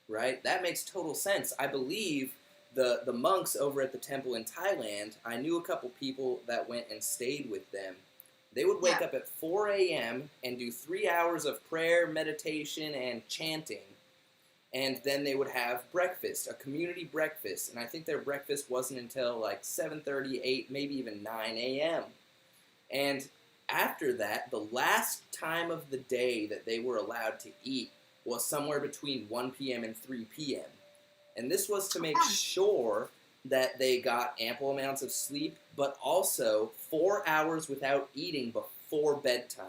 right? That makes total sense. I believe the monks over at the temple in Thailand, I knew a couple people that went and stayed with them. They would wake up at 4 a.m. and do 3 hours of prayer, meditation, and chanting. And then they would have breakfast, a community breakfast. And I think their breakfast wasn't until like 7:30, 8, maybe even 9 a.m. And after that, the last time of the day that they were allowed to eat was somewhere between 1 p.m. and 3 p.m. And this was to make sure that they got ample amounts of sleep, but also 4 hours without eating before bedtime.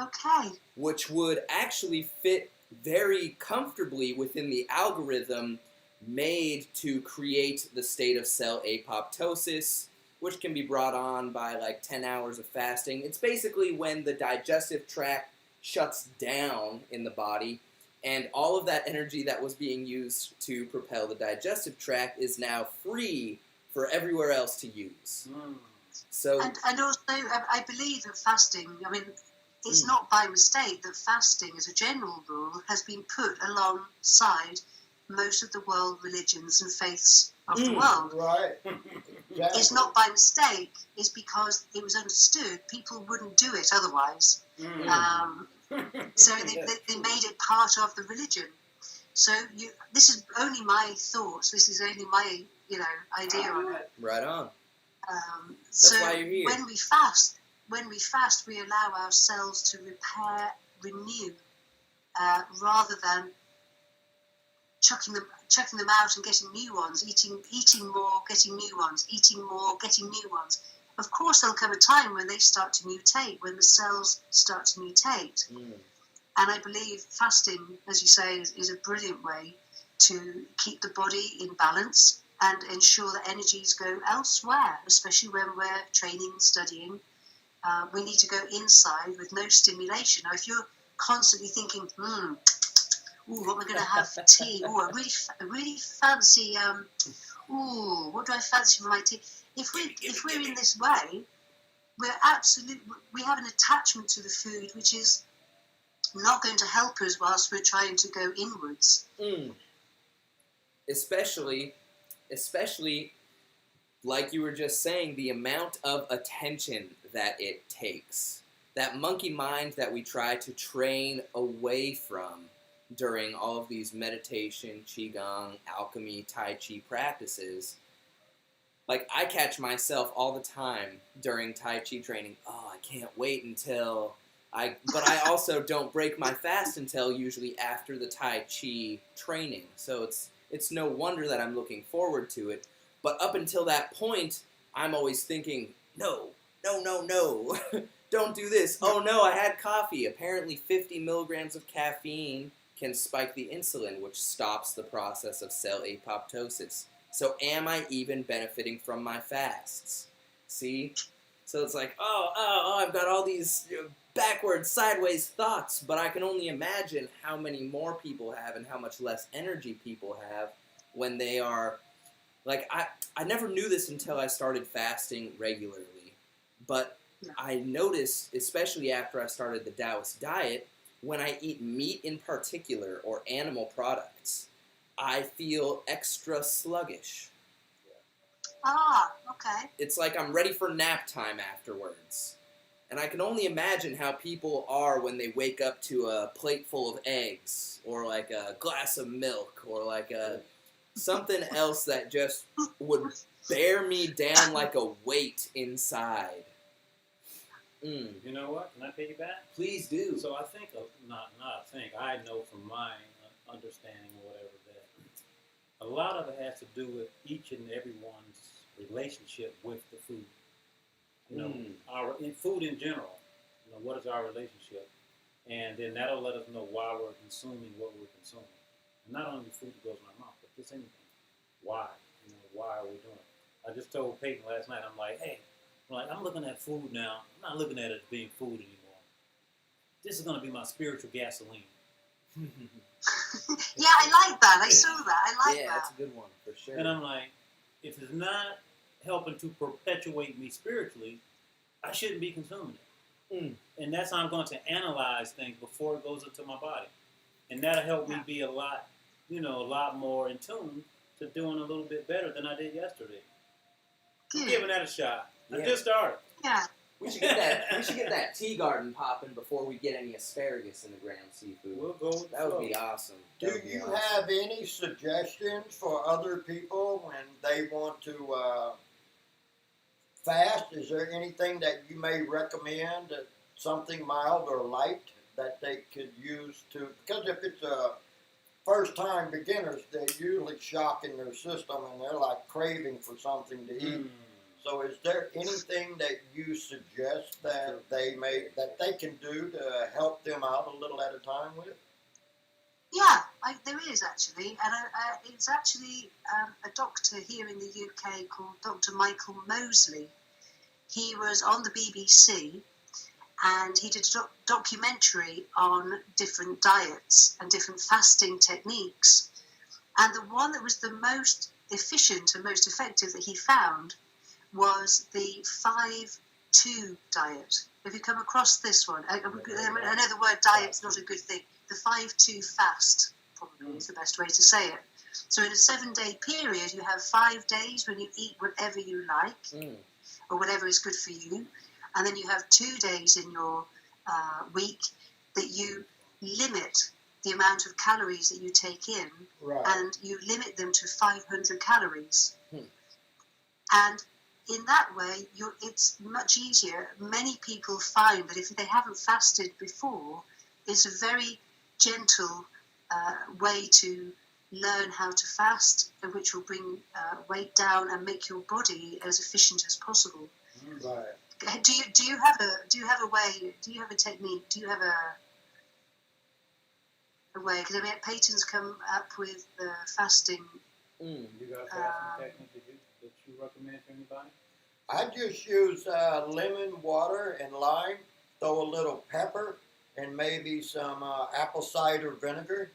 Okay. Which would actually fit very comfortably within the algorithm made to create the state of cell apoptosis, which can be brought on by like 10 hours of fasting. It's basically when the digestive tract shuts down in the body, and all of that energy that was being used to propel the digestive tract is now free for everywhere else to use. So, and also, I believe that fasting, I mean, it's not by mistake that fasting, as a general rule, has been put alongside most of the world religions and faiths of the world. Right. Exactly. It's not by mistake, it's because it was understood people wouldn't do it otherwise. So they made it part of the religion. So this is only my thoughts, this is only my idea on it. right on. That's why you're here. When we fast, we allow ourselves to repair, renew, rather than chucking them out and getting new ones, eating more, getting new ones, eating more, getting new ones. Of course, there'll come a time when they start to mutate, when the cells start to mutate. And I believe fasting, as you say, is a brilliant way to keep the body in balance and ensure that energies go elsewhere, especially when we're training, studying. We need to go inside with no stimulation. Now, if you're constantly thinking, what am I going to have for tea? I really fancy. What do I fancy for my tea? If we're in this way, we have an attachment to the food which is not going to help us whilst we're trying to go inwards. Especially, like you were just saying, the amount of attention that it takes. That monkey mind that we try to train away from during all of these meditation, qigong, alchemy, tai chi practices. Like, I catch myself all the time during tai chi training, I can't wait until but I also don't break my fast until usually after the tai chi training. So it's no wonder that I'm looking forward to it. But up until that point, I'm always thinking, no, don't do this. Oh no, I had coffee. Apparently 50 milligrams of caffeine can spike the insulin, which stops the process of cell apoptosis. So am I even benefiting from my fasts? See? So it's like, I've got all these backwards, sideways thoughts, but I can only imagine how many more people have and how much less energy people have when they are, like, I never knew this until I started fasting regularly, but I noticed, especially after I started the Taoist diet, when I eat meat in particular or animal products, I feel extra sluggish. Okay. It's like I'm ready for nap time afterwards. And I can only imagine how people are when they wake up to a plate full of eggs, or like a glass of milk, or like something else that just would bear me down like a weight inside. You know what? Can I take it back? Please do. So I think, I know from my understanding or whatever that a lot of it has to do with each and everyone's relationship with the food. You know, food in general. You know, what is our relationship? And then that'll let us know why we're consuming what we're consuming. And not only the food that goes in our mouth, but just anything. Why? You know, why are we doing it? I just told Peyton last night, I'm like, hey, I'm looking at food now. I'm not looking at it as being food anymore. This is going to be my spiritual gasoline. Yeah, I like that. I saw that. I like that. Yeah, that's a good one, for sure. And I'm like, if it's not helping to perpetuate me spiritually, I shouldn't be consuming it. And that's how I'm going to analyze things before it goes into my body. And that'll help me be a lot more in tune to doing a little bit better than I did yesterday. I'm giving that a shot. I just started. Yeah. We should get that tea garden popping before we get any asparagus in the ground seafood. We'll go with that. Would be awesome. Do you have any suggestions for other people when they want to fast? Is there anything that you may recommend, something mild or light that they could use to? Because if it's first-time beginners, they're usually shocking their system and they're like craving for something to eat. So is there anything that you suggest that they can do to help them out a little at a time with? Yeah, there is actually, and it's actually a doctor here in the UK called Dr. Michael Mosley. He was on the BBC, and he did a documentary on different diets and different fasting techniques. And the one that was the most efficient and most effective that he found was the 5-2 diet. Have you come across this one? I know the word diet's not a good thing. The 5-2 fast probably is the best way to say it. So in a 7-day period, you have 5 days when you eat whatever you like or whatever is good for you. And then you have 2 days in your week that you limit the amount of calories that you take in, and you limit them to 500 calories. And in that way, it's much easier. Many people find that if they haven't fasted before, it's a very gentle way to learn how to fast, which will bring weight down and make your body as efficient as possible. Right. Do you have a way? Do you have a technique? Do you have a way? Because I mean, Peyton's come up with fasting. You got a fasting technique that you recommend to anybody? I just use lemon water and lime, throw a little pepper, and maybe some apple cider vinegar.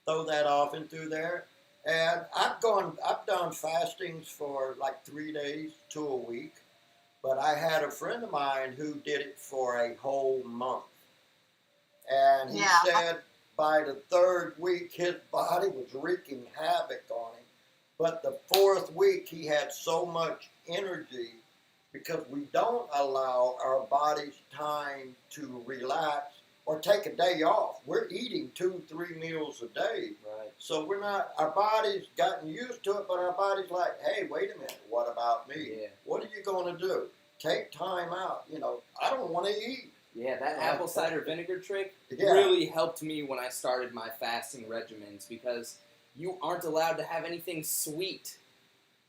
Throw that off and through there. And I've done fastings for like 3 days to a week, but I had a friend of mine who did it for a whole month. And he said by the 3rd week, his body was wreaking havoc on him. But the 4th week, he had so much energy because we don't allow our bodies time to relax or take a day off. We're eating 2-3 meals a day. Right. So we're not, our body's gotten used to it, but our body's like, hey, wait a minute, what about me? Yeah. What are you going to do? Take time out. You know, I don't want to eat. Yeah, that apple cider vinegar trick Yeah. really helped me when I started my fasting regimens because you aren't allowed to have anything sweet.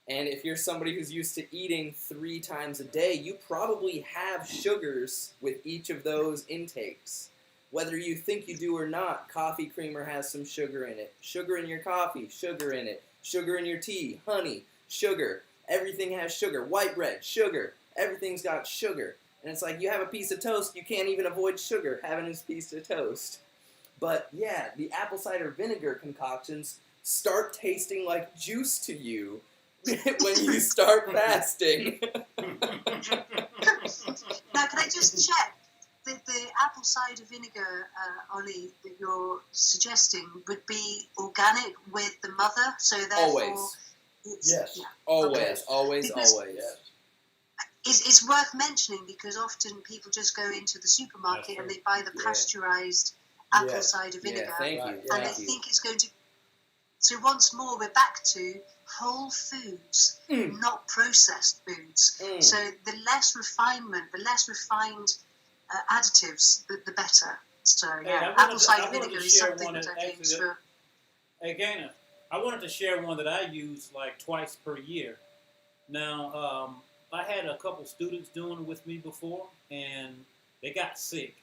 And if you're somebody who's used to eating 3 times a day, you probably have sugars with each of those intakes. Whether you think you do or not, coffee creamer has some sugar in it. Sugar in your coffee, sugar in it. Sugar in your tea, honey, sugar. Everything has sugar. White bread, sugar. Everything's got sugar. And it's like you have a piece of toast, you can't even avoid sugar having this piece of toast. But yeah, the apple cider vinegar concoctions start tasting like juice to you when you start fasting. Now, can I just check? The apple cider vinegar, Ollie, that you're suggesting would be organic with the mother, so therefore... Always. Yes. Yeah. Always, Okay. always, Because- always. Yes. It's worth mentioning because often people just go into the supermarket and they buy the Yeah. pasteurized apple Yeah. cider vinegar, Yeah, thank you. Right. and Thank they you. think it's going to... So once more, we're back to whole foods, not processed foods. Mm. So the less refinement, the less refined additives, the better. So yeah, apple cider vinegar is something that I think for... Hey, Gaynor, I wanted to share one that I use like twice per year. Now, I had a couple students doing it with me before, and they got sick.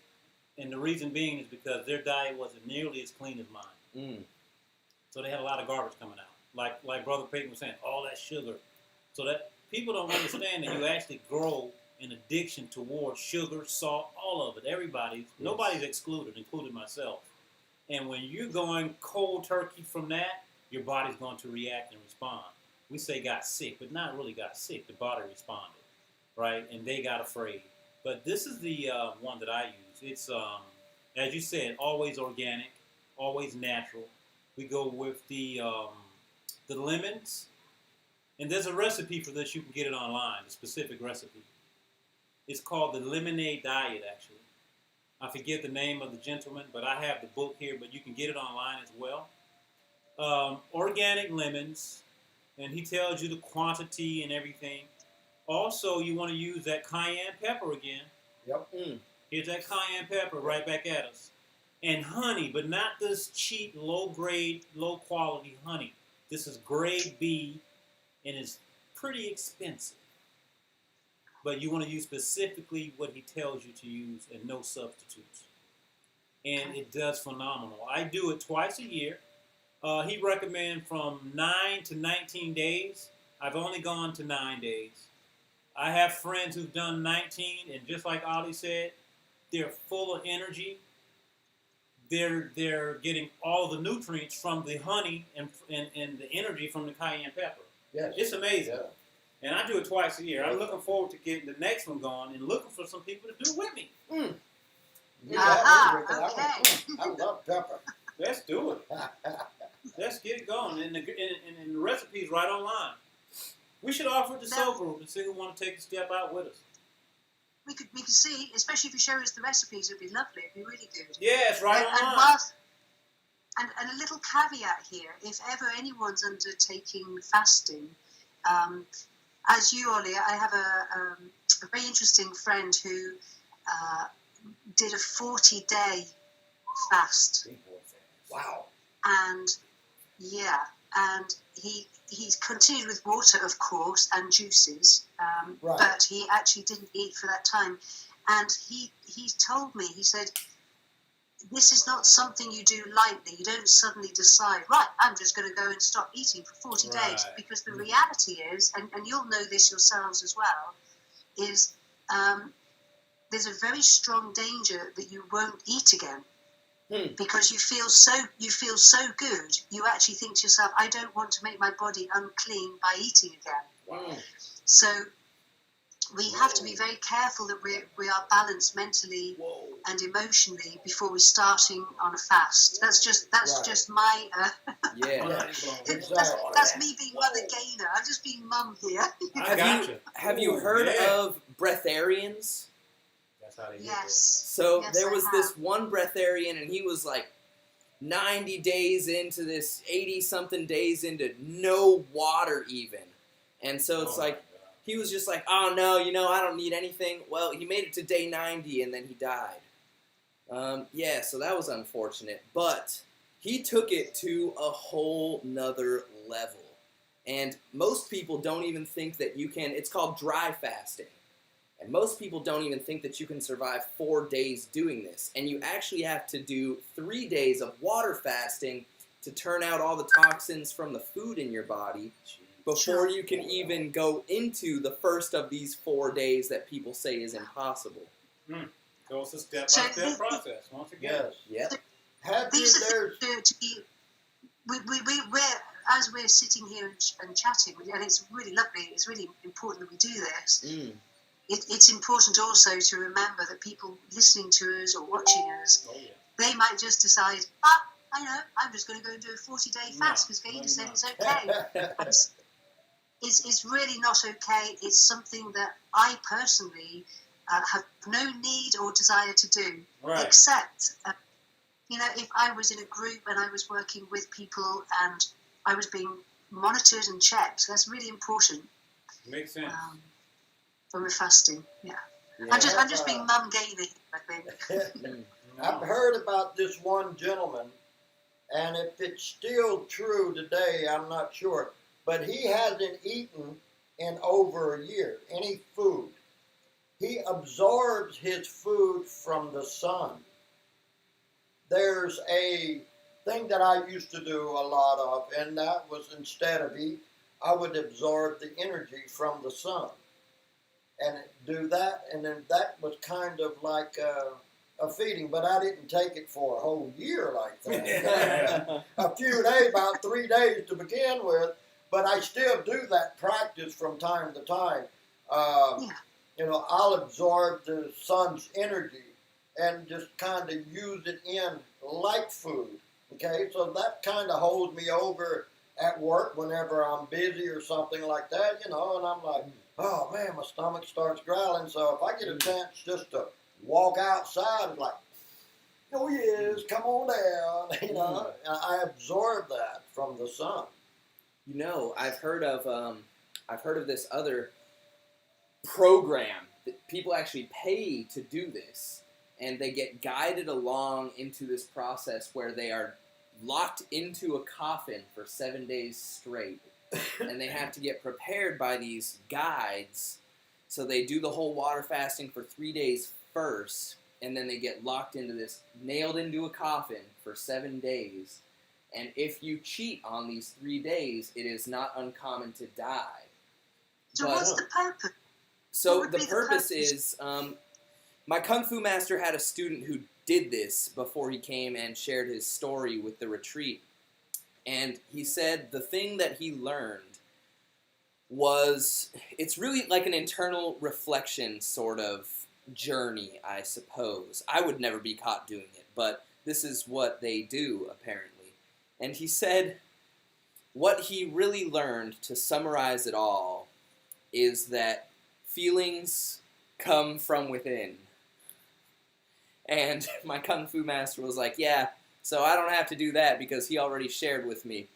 And the reason being is because their diet wasn't nearly as clean as mine. So they had a lot of garbage coming out. Like Brother Peyton was saying, all that sugar. So that people don't understand that you actually grow an addiction towards sugar, salt, all of it. Nobody's excluded, including myself. And when you're going cold turkey from that, your body's going to react and respond. We say got sick, but not really got sick. The body responded, right? And they got afraid. But this is the one that I use. It's, as you said, always organic, always natural. We go with the lemons. And there's a recipe for this. You can get it online, a specific recipe. It's called the Lemonade Diet, actually. I forget the name of the gentleman, but I have the book here, but you can get it online as well. Organic lemons, and he tells you the quantity and everything. Also, you want to use that cayenne pepper again. Yep. Here's that cayenne pepper right back at us. And honey, but not this cheap, low-grade, low-quality honey. This is grade B, and it's pretty expensive. But you want to use specifically what he tells you to use and no substitutes. And it does phenomenal. I do it twice a year. He recommends from 9 to 19 days. I've only gone to 9 days. I have friends who've done 19, and just like Ollie said, they're full of energy. They're getting all the nutrients from the honey and the energy from the cayenne pepper. Yes. It's amazing. Yeah. And I do it twice a year. I'm looking forward to getting the next one going and looking for some people to do it with me. Okay. I love pepper. Let's do it. Let's get it going. And the recipe's right online. We should offer it to Soul Group and see who want to take the step out with us. We could see, especially if you show us the recipes, it'd be lovely. It'd be really good. Yeah, it's right online. And a little caveat here: if ever anyone's undertaking fasting, as you, Ollie, I have a very interesting friend who did a 40-day fast. Wow. And he's continued with water, of course, and juices, Right. but he actually didn't eat for that time. And he told me, he said, this is not something you do lightly. You don't suddenly decide, right, I'm just going to go and stop eating for 40 days. Because the reality is, and you'll know this yourselves as well, is there's a very strong danger that you won't eat again. Because you feel so good, you actually think to yourself, I don't want to make my body unclean by eating again. Wow. So we have to be very careful that we are balanced mentally and emotionally before we're starting on a fast. That's just my Yeah. that's me being Mother Gaynor. I'm just being mum here. Have you heard of breatharians? Yes. So Yes, there I was have. this one breatharian, and he was like 90 days into this, 80-something days into no water even. And so it's like, he was just like, oh no, I don't need anything. Well, he made it to day 90, and then he died. Yeah, so that was unfortunate. But he took it to a whole nother level. And most people don't even think that you can, it's called dry fasting. And most people don't even think that you can survive 4 days doing this. And you actually have to do 3 days of water fasting to turn out all the toxins from the food in your body before you can even go into the first of these 4 days that people say is impossible. So it's a step-by-step process, once again. Yes. Yep. These are things to be. We're as we're sitting here and chatting, and it's really lovely. It's really important that we do this. It's important also to remember that people listening to us or watching us, they might just decide, I know, I'm just going to go and do a 40-day fast because Gaynor said it's okay. It's really not okay. It's something that I personally have no need or desire to do, except, if I was in a group and I was working with people and I was being monitored and checked, that's really important. Makes sense. When we're fasting, I'm just being Mum Gaynor, I think. I've heard about this one gentleman, and if it's still true today, I'm not sure, but he hasn't eaten in over a year, any food. He absorbs his food from the sun. There's a thing that I used to do a lot of, and that was instead of eat, I would absorb the energy from the sun. And do that, and then that was kind of like a feeding, but I didn't take it for a whole year like that. A few days, about 3 days to begin with, but I still do that practice from time to time. I'll absorb the sun's energy and just kind of use it in like food. Okay, so that kind of holds me over at work whenever I'm busy or something like that, and I'm like, oh man, my stomach starts growling. So if I get a chance just to walk outside, it's like, oh yes, come on down. I absorb that from the sun. I've heard of this other program that people actually pay to do this, and they get guided along into this process where they are locked into a coffin for 7 days straight. And they have to get prepared by these guides. So they do the whole water fasting for 3 days first, and then they get locked into this, nailed into a coffin for 7 days. And if you cheat on these 3 days, it is not uncommon to die. So what's the purpose? So the purpose is, my Kung Fu master had a student who did this before he came and shared his story with the retreat. And he said the thing that he learned was, it's really like an internal reflection sort of journey, I suppose. I would never be caught doing it, but this is what they do, apparently. And he said what he really learned, to summarize it all, is that feelings come from within. And my Kung Fu master was like, yeah, so I don't have to do that because he already shared with me.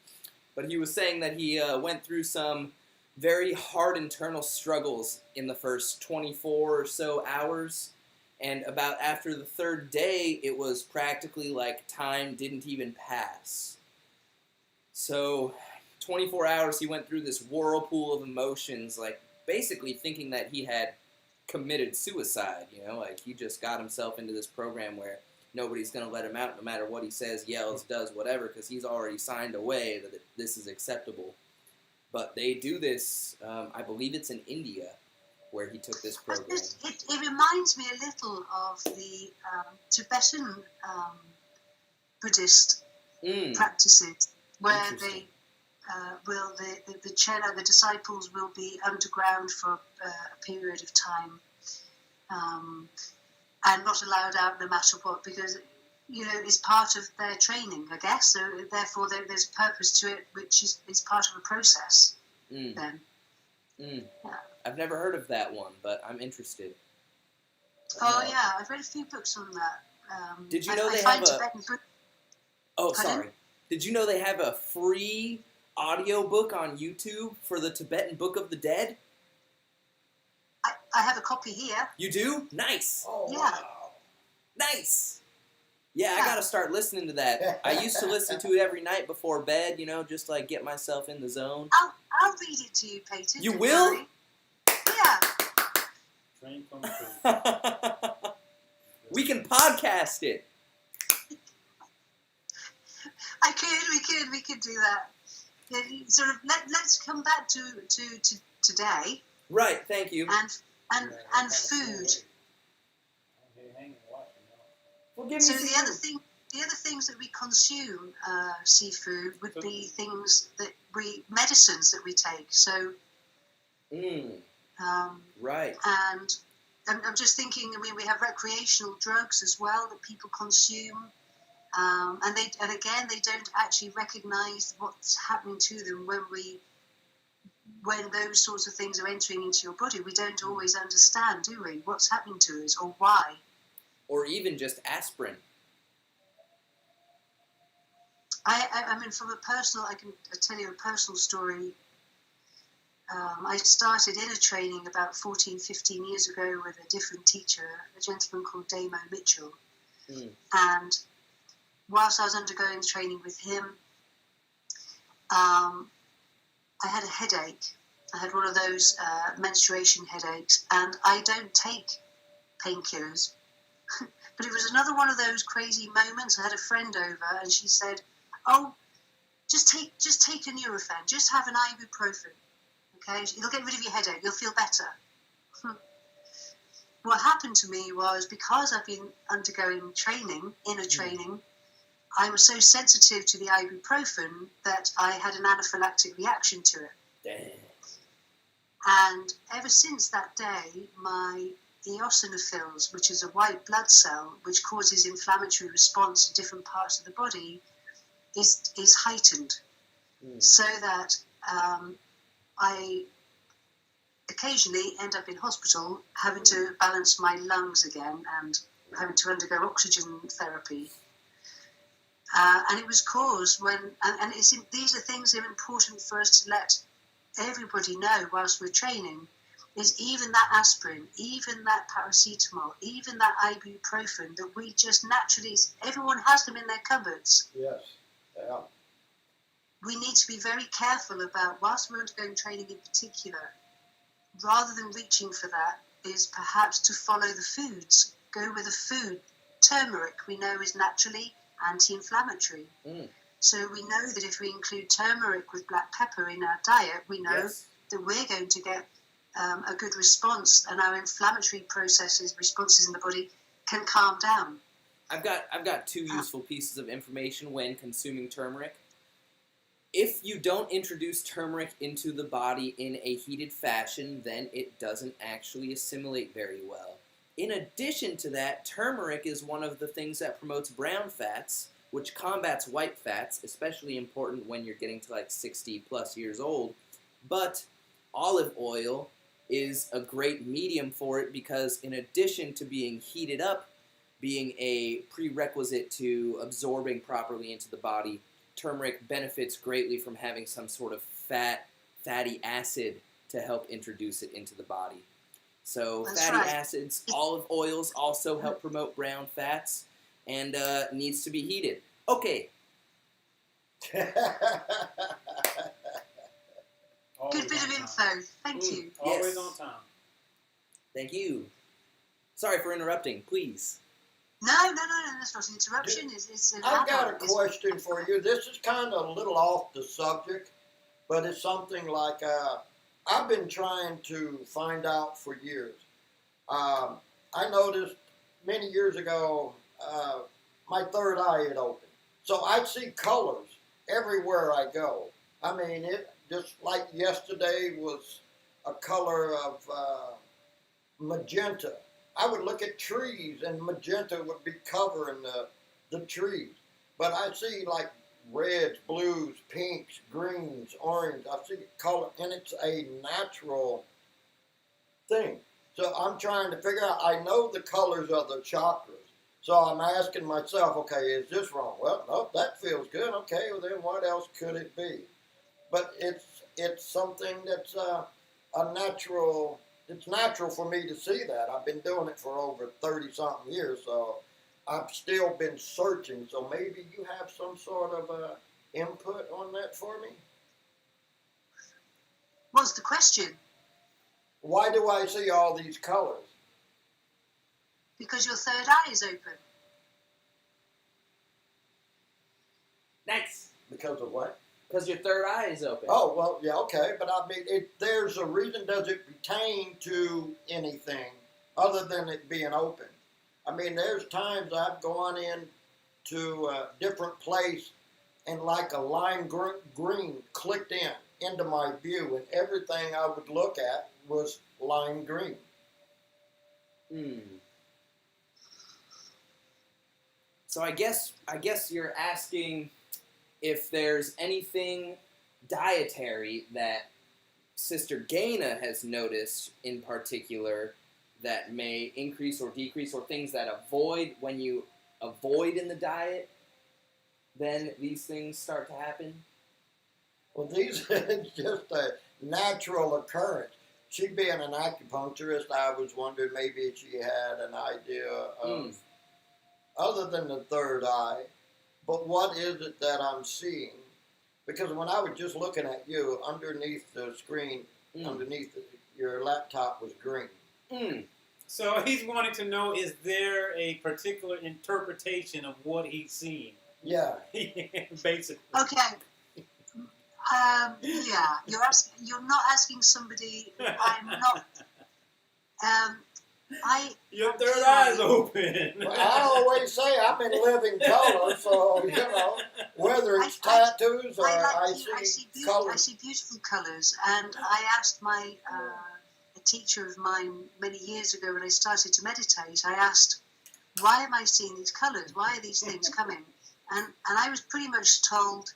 But he was saying that he went through some very hard internal struggles in the first 24 or so hours. And about after the third day, it was practically like time didn't even pass. So 24 hours, he went through this whirlpool of emotions, like basically thinking that he had committed suicide, you know, like he just got himself into this program where nobody's going to let him out no matter what he says, yells, does, whatever, because he's already signed away that this is acceptable. But they do this, I believe it's in India, where he took this program. It reminds me a little of the Tibetan Buddhist practices, where they the disciples will be underground for a period of time, and not allowed out no matter what, because it's part of their training, I guess. So therefore, there's a purpose to it, which is part of a process. Then. Yeah. I've never heard of that one, but I'm interested. Oh yeah, I've read a few books on that. Did you know they have a? Oh, Pardon? sorry. Did you know they have a free audio book on YouTube for the Tibetan Book of the Dead? I have a copy here. You do? Nice. Oh, Yeah. wow. Nice. Yeah, I gotta start listening to that. I used to listen to it every night before bed, just like get myself in the zone. I'll read it to you, Peyton. You don't will? worry. Yeah. Train come true. We can podcast it. We could do that. Yeah, sort of. Let's come back to today Right, thank you. and food. Well, give me So some the other things that we consume, seafood, would be things medicines that we take. So. Right. And I'm just thinking. I mean, we have recreational drugs as well that people consume, and again they don't actually recognise what's happening to them when those sorts of things are entering into your body. We don't always understand, do we? What's happening to us or why? Or even just aspirin. I mean, I can tell you a personal story. I started inner training about 14, 15 years ago with a different teacher, a gentleman called Damo Mitchell. And whilst I was undergoing the training with him, I had a headache. I had one of those menstruation headaches, and I don't take painkillers. But it was another one of those crazy moments. I had a friend over, and she said, "Oh, just take a Nurofen. Just have an ibuprofen. Okay, it'll get rid of your headache. You'll feel better." What happened to me was, because I've been undergoing inner training, I was so sensitive to the ibuprofen that I had an anaphylactic reaction to it. Damn. And ever since that day, my eosinophils, which is a white blood cell which causes inflammatory response in different parts of the body, is heightened. So that I occasionally end up in hospital having to balance my lungs again and having to undergo oxygen therapy. And it was caused these are things that are important for us to let everybody know whilst we're training, is even that aspirin, even that paracetamol, even that ibuprofen that we just naturally, everyone has them in their cupboards. Yes. Yeah. We need to be very careful about, whilst we're undergoing training in particular, rather than reaching for that, is perhaps to follow the foods. Go with a food. Turmeric, we know, is naturally anti-inflammatory. So we know that if we include turmeric with black pepper in our diet, we know that we're going to get a good response, and our inflammatory responses in the body can calm down. I've got two useful pieces of information when consuming turmeric. If you don't introduce turmeric into the body in a heated fashion, then it doesn't actually assimilate very well. In addition to that, turmeric is one of the things that promotes brown fats, which combats white fats, especially important when you're getting to like 60 plus years old. But olive oil is a great medium for it because in addition to being heated up, being a prerequisite to absorbing properly into the body, turmeric benefits greatly from having some sort of fat fatty acid to help introduce it into the body. So That's fatty right. acids, olive oils also help promote brown fats, and needs to be heated. Okay. Always Good bit on of time. info. Thank you. Always Yes. on time. Thank you. Sorry for interrupting. Please. No, that's not an interruption. It's an I've got a add-on. It's- question for you. This is kind of a little off the subject, but it's something like I've been trying to find out for years. I noticed many years ago my third eye had opened. So I see colors everywhere I go. I mean, it just like yesterday was a color of magenta. I would look at trees and magenta would be covering the trees. But I see like reds, blues, pinks, greens, orange. I see color, and it's a natural thing. So I'm trying to figure out, I know the colors of the chakras. So I'm asking myself, okay, is this wrong? Well, no, that feels good. Okay, well then what else could it be? But it's something that's a natural. It's natural for me to see that. I've been doing it for over 30-something years, so I've still been searching. So maybe you have some sort of input on that for me? What's the question? Why do I see all these colors? Because your third eye is open. Nice. Because of what? Because your third eye is open. Oh, well, yeah, okay. But I mean, there's a reason. Does it pertain to anything other than it being open? I mean, there's times I've gone in to a different place and like a lime green clicked into my view, and everything I would look at was lime green. So I guess you're asking if there's anything dietary that Sister Gaynor has noticed in particular that may increase or decrease, or things that when you avoid in the diet, then these things start to happen? Well, these it's just a natural occurrence. She being an acupuncturist, I was wondering maybe she had an idea of, other than the third eye, but what is it that I'm seeing? Because when I was just looking at you, underneath the screen, underneath your laptop was green. So he's wanting to know, is there a particular interpretation of what he's seeing? Yeah. Basically. Okay. Yeah, you're not asking somebody. I'm not. Your third eye's open. Well, I always say I'm in living color, so whether it's tattoos or I see colors. I see beautiful colours, and I asked my a teacher of mine many years ago when I started to meditate. I asked, "Why am I seeing these colours? Why are these things coming?" And I was pretty much told,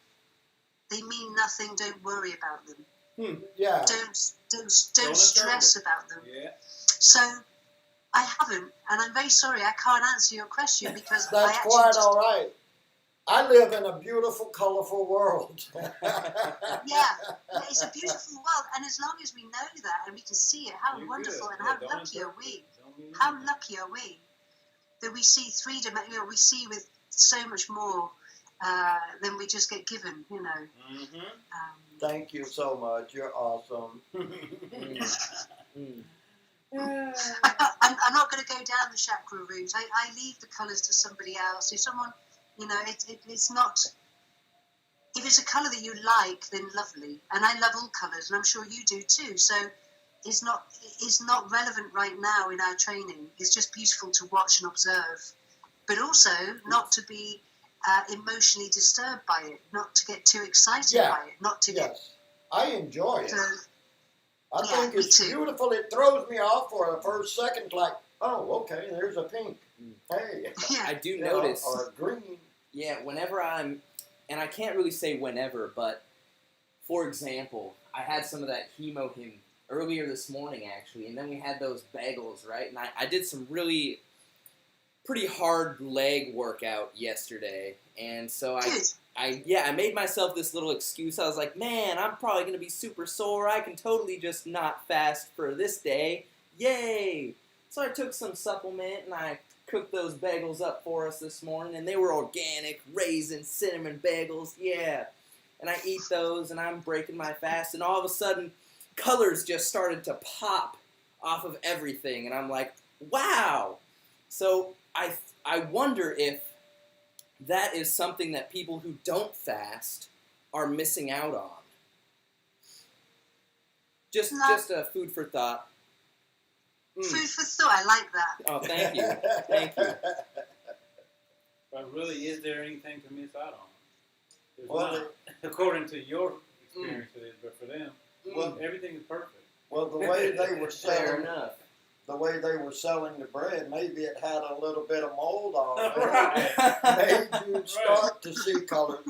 they mean nothing. Don't worry about them. Yeah. Don't stress about them. Yeah. So I haven't, and I'm very sorry I can't answer your question because That's quite all right. I live in a beautiful, colorful world. Yeah, it's a beautiful world, and as long as we know that and we can see it, how You're wonderful good. and how lucky are we? How lucky are we that we see we see with so much more than we just get given, you know. Thank you so much. You're awesome. I'm not going to go down the chakra route. I leave the colours to somebody else. If someone, it's not. If it's a colour that you like, then lovely. And I love all colours, and I'm sure you do too. So it's not relevant right now in our training. It's just beautiful to watch and observe, but also not to be emotionally disturbed by it, not to get too excited by it, not to get. I enjoy it. So, I think it's beautiful. It throws me off for the first second, like, oh, okay, there's a pink. Hey. I do notice. Or green. Yeah, whenever and I can't really say whenever, but for example, I had some of that chemo him earlier this morning, actually, and then we had those bagels, right? And I did some pretty hard leg workout yesterday, and so I made myself this little excuse. I was like, man, I'm probably going to be super sore. I can totally just not fast for this day. Yay! So I took some supplement and I cooked those bagels up for us this morning, and they were organic, raisin, cinnamon bagels, yeah. And I eat those, and I'm breaking my fast, and all of a sudden, colors just started to pop off of everything, and I'm like, wow! So I wonder if that is something that people who don't fast are missing out on. Just a food for thought. Food for thought, I like that. Oh, thank you. Thank you. But really, is there anything to miss out on? There's Well, not, according to your experience with it, but for them, everything is perfect. Well, the way they were Fair selling, enough. the way they were selling the bread, maybe it had a little bit of mold on it. Right. Made you start to see colors.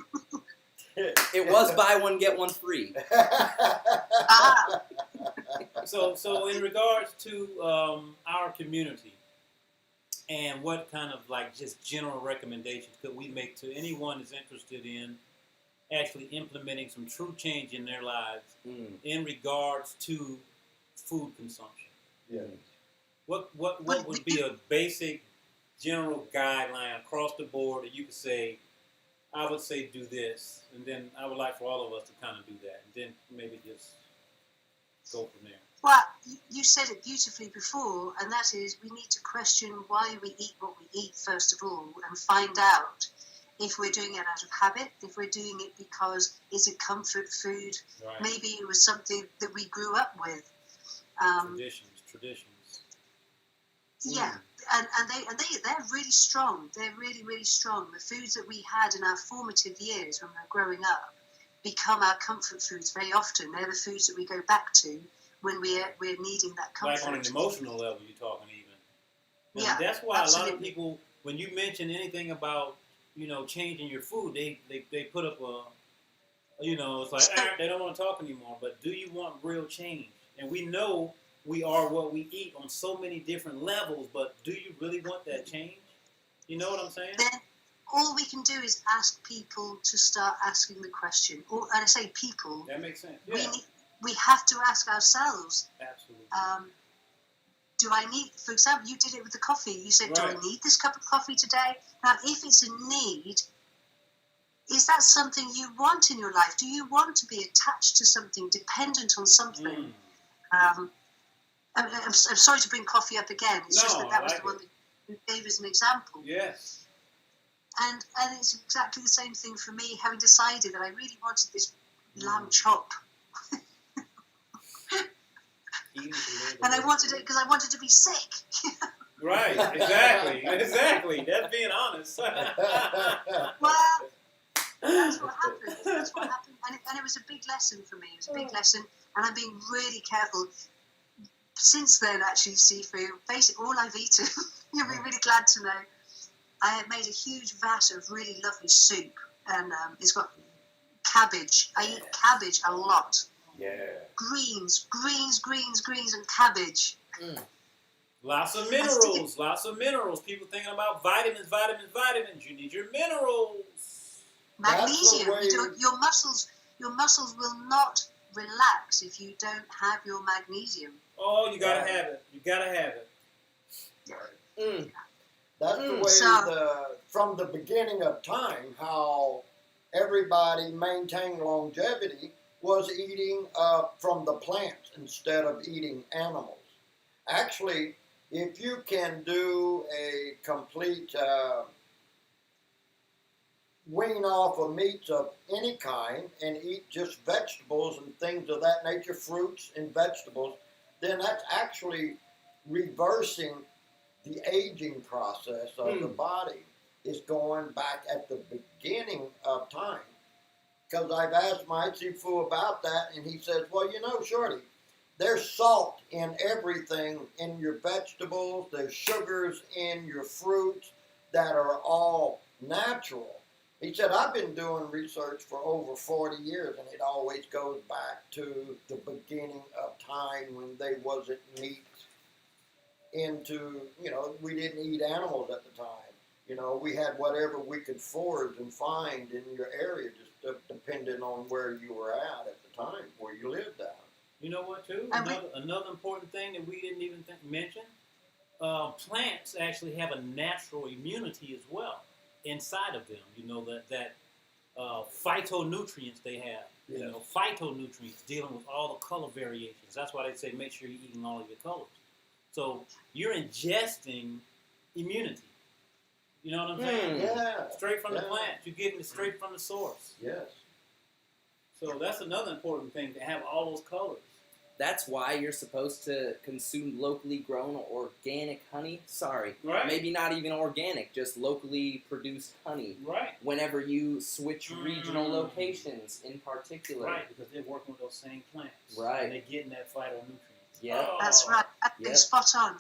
It was buy one, get one free. Ah, So in regards to our community, and what kind of like just general recommendations could we make to anyone who's interested in actually implementing some true change in their lives in regards to food consumption? Yeah. What would be a basic general guideline across the board that you could say, I would say do this, and then I would like for all of us to kind of do that, and then maybe just go from there. well, you said it beautifully before, and that is we need to question why we eat what we eat, first of all, and find out if we're doing it out of habit, if we're doing it because it's a comfort food. Right. Maybe it was something that we grew up with. Traditions. Yeah, and they're really strong. They're really, really strong. The foods that we had in our formative years when we were growing up become our comfort foods very often. They're the foods that we go back to when we're needing that comfort. Like on an emotional level, you're talking even. And Yeah, that's why absolutely. a lot of people, when you mention anything about, changing your food, they put up a, it's like, they don't want to talk anymore. But do you want real change? And we know we are what we eat on so many different levels, but do you really want that change? You know what I'm saying? Then all we can do is ask people to start asking the question. And I say people, That makes sense. Yeah, we have to ask ourselves, absolutely. do I need, for example, you did it with the coffee. You said, do I Right. need this cup of coffee today? Now, if it's a need, is that something you want in your life? Do you want to be attached to something, dependent on something? I'm sorry to bring coffee up again. It's just that was like the one that you gave as an example. Yes. And it's exactly the same thing for me, having decided that I really wanted this lamb chop. And I wanted it because I wanted to be sick. Right, exactly. That's being honest. Well, that's what happened. And it was a big lesson for me. It was a big lesson, and I'm being really careful. Since then, actually, Sifu, basically all I've eaten, you'll be really glad to know, I had made a huge vat of really lovely soup, and it's got cabbage. I eat cabbage a lot. Yeah. Greens, and cabbage. Lots of minerals. People thinking about vitamins. You need your minerals. Magnesium. That's the way- Your muscles will not relax if you don't have your magnesium. Oh, you gotta have it. That's the way So- from the beginning of time, how everybody maintained longevity was eating from the plants instead of eating animals. Actually, if you can do a complete wean off of meats of any kind and eat just vegetables and things of that nature, fruits and vegetables, then that's actually reversing the aging process of the body. Is going back at the beginning of time. Because I've asked my Sifu about that, and he says, well, Shorty, there's salt in everything, in your vegetables, there's sugars in your fruits that are all natural. He said, I've been doing research for over 40 years, and it always goes back to the beginning of time when they wasn't meat into, we didn't eat animals at the time. You know, we had whatever we could forage and find in your area, just depending on where you were at the time, where you lived at. You know what, too? Another important thing that we didn't even mention, plants actually have a natural immunity as well inside of them. You know, that phytonutrients they have. Yes. You know, phytonutrients dealing with all the color variations. That's why they say make sure you're eating all of your colors. So you're ingesting immunity. You know what I'm saying? Yeah. Straight from the plant. You're getting it straight from the source. Yes. So that's another important thing, to have all those colors. That's why you're supposed to consume locally grown organic honey. Sorry. Right. Maybe not even organic, just locally produced honey. Right. Whenever you switch regional locations in particular. Right, because they're working with those same plants. Right. And they're getting that phytonutrients. Yeah. That's right. Yeah. Spot on.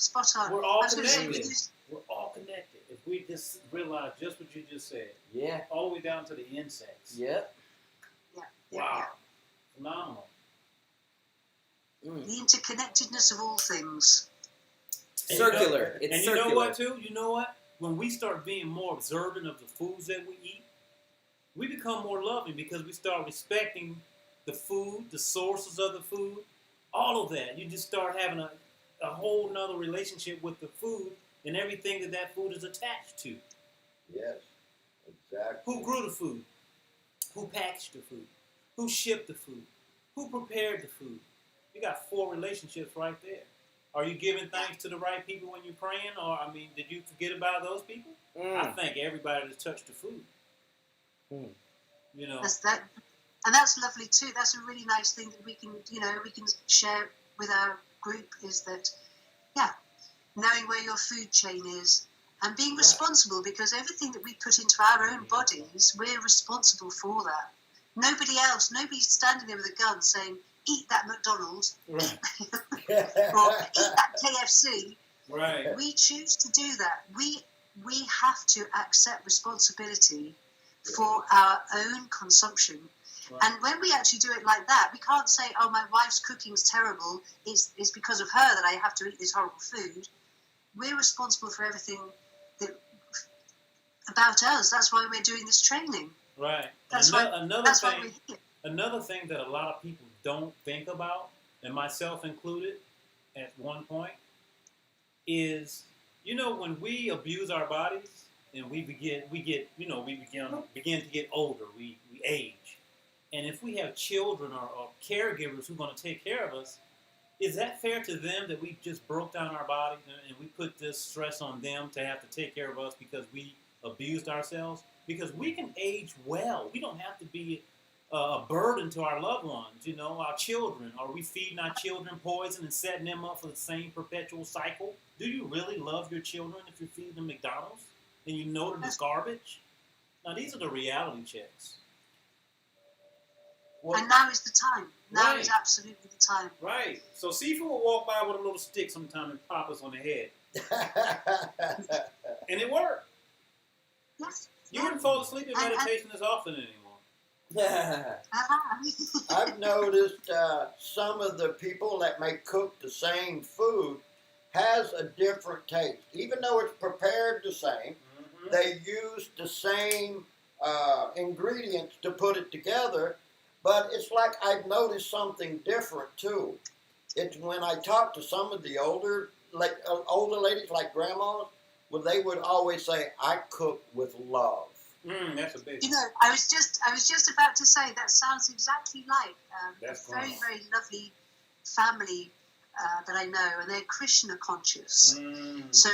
We're all I was gonna say, connected. We're all connected. If we just realize just what you just said. Yeah. All the way down to the insects. Yep. Wow. Phenomenal. The interconnectedness of all things. Circular. It's and circular. You know what, too? You know what? When we start being more observant of the foods that we eat, we become more loving because we start respecting the food, the sources of the food, all of that. You just start having a whole nother relationship with the food and everything that food is attached to. Yes. Exactly. Who grew the food? Who packaged the food? Who shipped the food? Who prepared the food? You got 4 relationships right there. Are you giving thanks to the right people when you're praying? Or, did you forget about those people? I thank everybody that touched the food. You know. And that's lovely too. That's a really nice thing that we can share with our group, is that, knowing where your food chain is and being responsible, because everything that we put into our own bodies, we're responsible for that. Nobody's standing there with a gun saying, eat that McDonald's, Right. or eat that KFC. Right. We choose to do that. We have to accept responsibility for our own consumption. Right. And when we actually do it like that, we can't say, oh, my wife's cooking's terrible, it's because of her that I have to eat this horrible food. We're responsible for everything about us. That's why we're doing this training. Right. That's why we're here. Another thing that a lot of people don't think about, and myself included at one point, is, when we abuse our bodies and we begin to get older, we age. And if we have children or caregivers who are going to take care of us, is that fair to them that we just broke down our bodies and we put this stress on them to have to take care of us because we abused ourselves? Because we can age well. We don't have to be a burden to our loved ones, our children. Are we feeding our children poison and setting them up for the same perpetual cycle? Do you really love your children if you're feeding them McDonald's and you know that it's garbage? Now, these are the reality checks. And now is the time. Now Right. is absolutely the time. Right. So Sifu will walk by with a little stick sometime and pop us on the head. And it worked. Yes. You wouldn't fall asleep in meditation as often anymore. I've noticed some of the people that may cook the same food has a different taste. Even though it's prepared the same, they use the same ingredients to put it together, but it's like I've noticed something different too. It's when I talk to some of the older ladies like grandmas, well, they would always say, I cook with love. That's a big. I was just about to say that sounds exactly like a very, very lovely family that I know, and they're Krishna conscious. So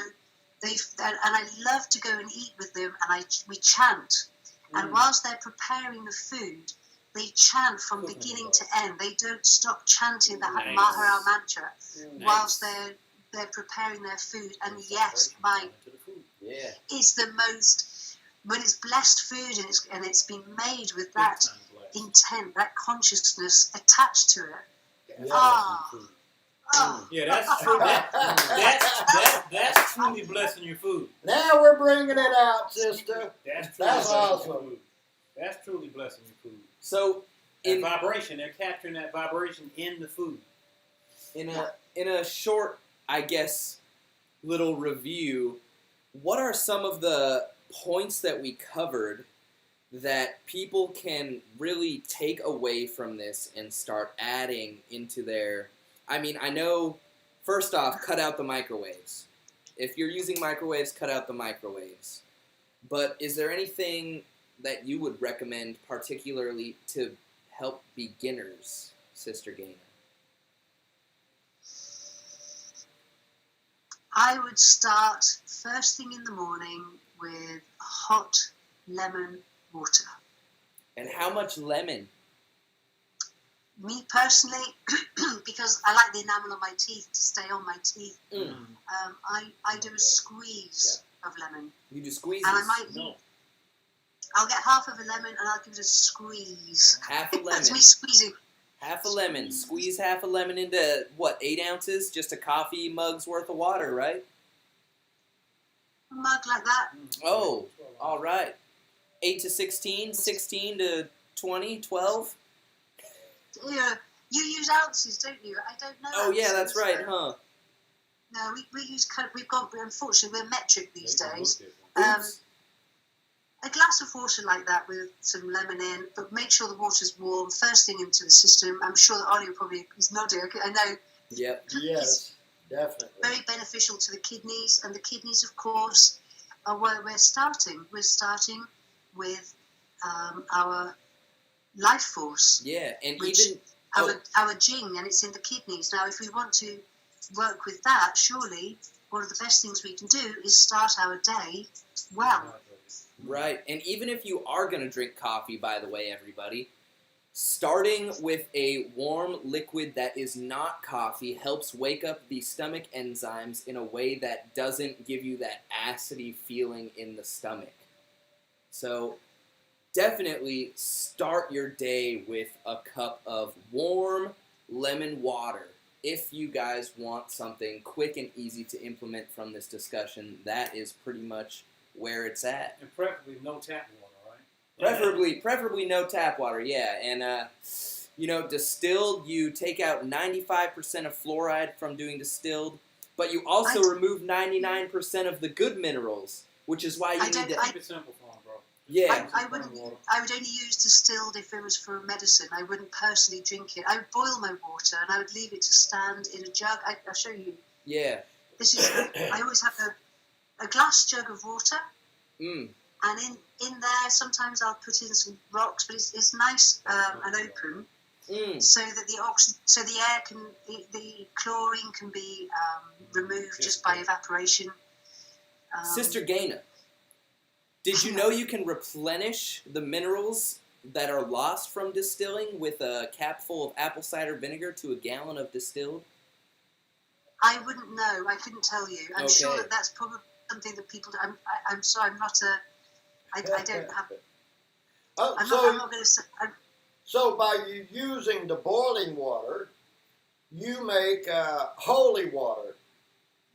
and I love to go and eat with them, and we chant. And whilst they're preparing the food, they chant from beginning to end. They don't stop chanting the Mahara mantra whilst they're preparing their food. And yes, it's the most, when it's blessed food and it's been made with that intent, that consciousness attached to it. Yeah, that's true. That's truly blessing your food. Now we're bringing it out, sister. That's awesome. That's truly blessing your food. So, in vibration, they're capturing that vibration in the food. In a short, I guess, little review, what are some of the points that we covered that people can really take away from this and start adding into their... I mean, I know, first off, cut out the microwaves. If you're using microwaves, cut out the microwaves. But is there anything that you would recommend particularly to help beginners, Sister Gaynor? I would start first thing in the morning with hot lemon water. And how much lemon? Me personally, because I like the enamel on my teeth to stay on my teeth, I do a squeeze of lemon. You do squeezes? And I might I'll get half of a lemon and I'll give it a squeeze. Half a lemon. That's me squeezing. Half a lemon. Squeeze half a lemon into, what, 8 ounces? Just a coffee mug's worth of water, right? A mug like that. Oh, all right. 8 to 16, 16 to 20, 12? Yeah, you use ounces, don't you? I don't know. Oh, yeah, ounces, that's right, so. huh? No, we use, we've got, unfortunately, we're metric these days. Oops. A glass of water like that with some lemon in, but make sure the water's warm first thing into the system. I'm sure that Ollie probably is nodding. I know. Yep. Yes, definitely. Very beneficial to the kidneys, and the kidneys, of course, are where we're starting. We're starting with our life force. Yeah, and which even... our jing, and it's in the kidneys. Now, if we want to work with that, surely one of the best things we can do is start our day well. Right, and even if you are going to drink coffee, by the way, everybody, starting with a warm liquid that is not coffee helps wake up the stomach enzymes in a way that doesn't give you that acidy feeling in the stomach. So definitely start your day with a cup of warm lemon water. If you guys want something quick and easy to implement from this discussion, that is pretty much where it's at. And preferably no tap water, right? Preferably no tap water, yeah. And, distilled, you take out 95% of fluoride from doing distilled, but you also remove 99% of the good minerals, which is why you need to... Keep it simple for 'em, bro. Yeah. I would only use distilled if it was for medicine. I wouldn't personally drink it. I would boil my water and I would leave it to stand in a jug. I'll show you. Yeah. This is. I always have a glass jug of water, and in there sometimes I'll put in some rocks, but it's nice and open, so that the air can, the chlorine can be removed just by evaporation. Sister Gaynor, did you know you can replenish the minerals that are lost from distilling with a cap full of apple cider vinegar to a gallon of distilled? I wouldn't know. I couldn't tell you. I'm sure that that's probably something that people do. I'm sorry. I'm not a. I don't have. I'm not going to say. So by you using the boiling water, you make holy water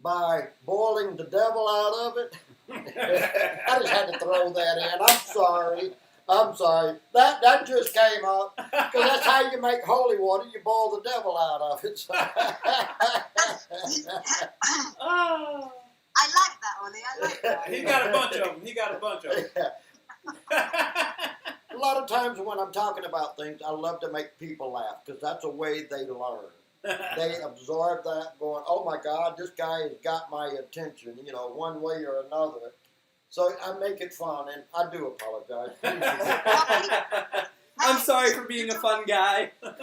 by boiling the devil out of it. I just had to throw that in. I'm sorry. That just came up because that's how you make holy water. You boil the devil out of it. So. I like that, Ollie. I like that. He got a bunch of them. A lot of times when I'm talking about things, I love to make people laugh because that's a way they learn. They absorb that, going, "Oh my God, this guy has got my attention," one way or another. So I make it fun, and I do apologize. I'm sorry for being a fun guy. Anybody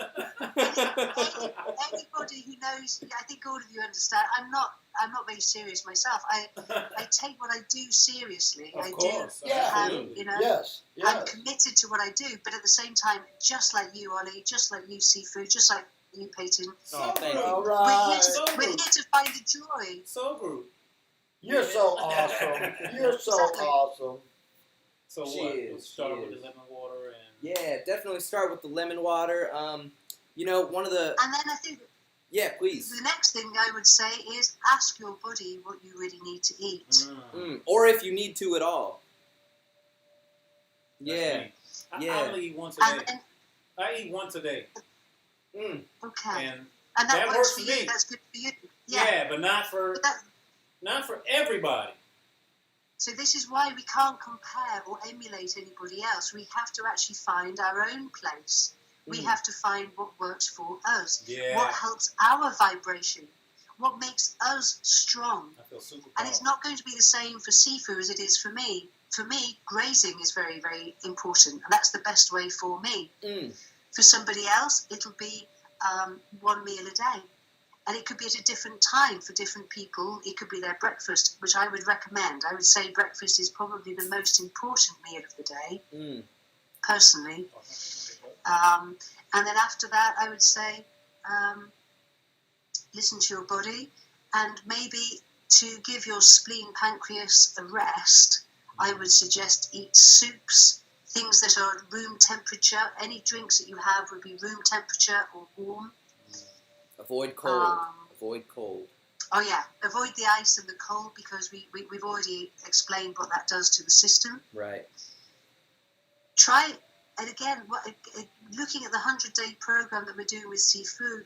who knows, I think all of you understand. I'm not very serious myself. I take what I do seriously. Of course. Yes. I'm committed to what I do, but at the same time, just like you, Ollie, just like you, Sifu, just like you, Peyton. Oh, thank you. All right. We're here to find the joy. So good. You're so awesome. You're so awesome. So we'll start with the lemon water and... Yeah, definitely start with the lemon water. One of the... And then I think... Yeah, please. The next thing I would say is ask your body what you really need to eat. Or if you need to at all. Yeah. I only eat once a day. I eat once a day. Okay. And that works for for you. me. That's good for you. Yeah, but not for everybody. So this is why we can't compare or emulate anybody else. We have to actually find our own place. We have to find what works for us, what helps our vibration, what makes us strong. I feel super And it's not going to be the same for Sifu as it is for me. For me, grazing is very, very important, and that's the best way for me. For somebody else, it'll be one meal a day. And it could be at a different time for different people. It could be their breakfast, which I would recommend. I would say breakfast is probably the most important meal of the day, personally. And then after that, I would say listen to your body, and maybe to give your spleen, pancreas a rest, I would suggest eat soups, things that are room temperature. Any drinks that you have would be room temperature or warm. Avoid cold. Avoid cold. Oh yeah, avoid the ice and the cold, because we've already explained what that does to the system. Right. Try, and again, looking at the 100-day program that we're doing with Sifu,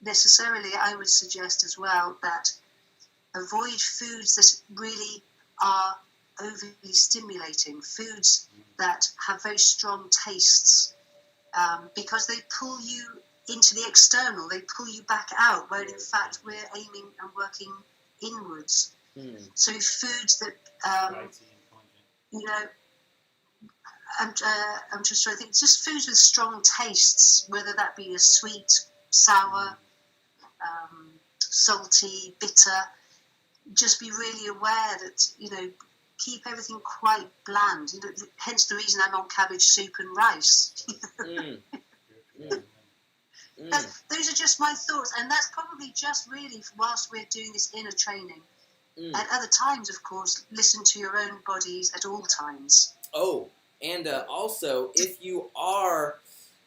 necessarily I would suggest as well that avoid foods that really are overly stimulating, foods that have very strong tastes, because they pull you into the external, they pull you back out, where in fact we're aiming and working inwards. So foods that, you know, I'm just trying to think, just foods with strong tastes, whether that be a sweet, sour, salty, bitter. Just be really aware that, you know, keep everything quite bland. You know, hence the reason I'm on cabbage soup and rice. Those are just my thoughts, and that's probably just really whilst we're doing this inner training. At other times, of course, listen to your own bodies at all times. Oh, and also, if you are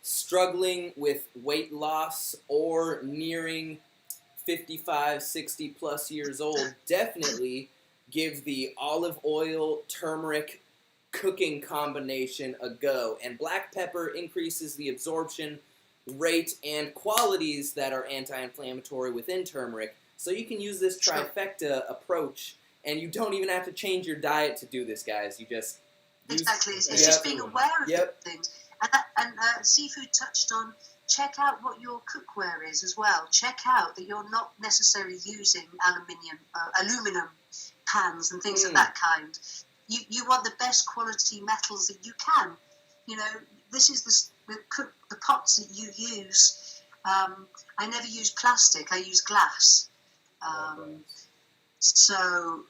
struggling with weight loss or nearing 55, 60 plus years old, definitely give the olive oil, turmeric cooking combination a go. And black pepper increases the absorption rate and qualities that are anti-inflammatory within turmeric. So you can use this trifecta approach, and you don't even have to change your diet to do this, guys. You just exactly. It's just being aware of things. And Sifu touched on, check out what your cookware is as well. Check out that you're not necessarily using aluminum pans and things of that kind. You want the best quality metals that you can. You know, this is the pots that you use. I never use plastic. I use glass. So,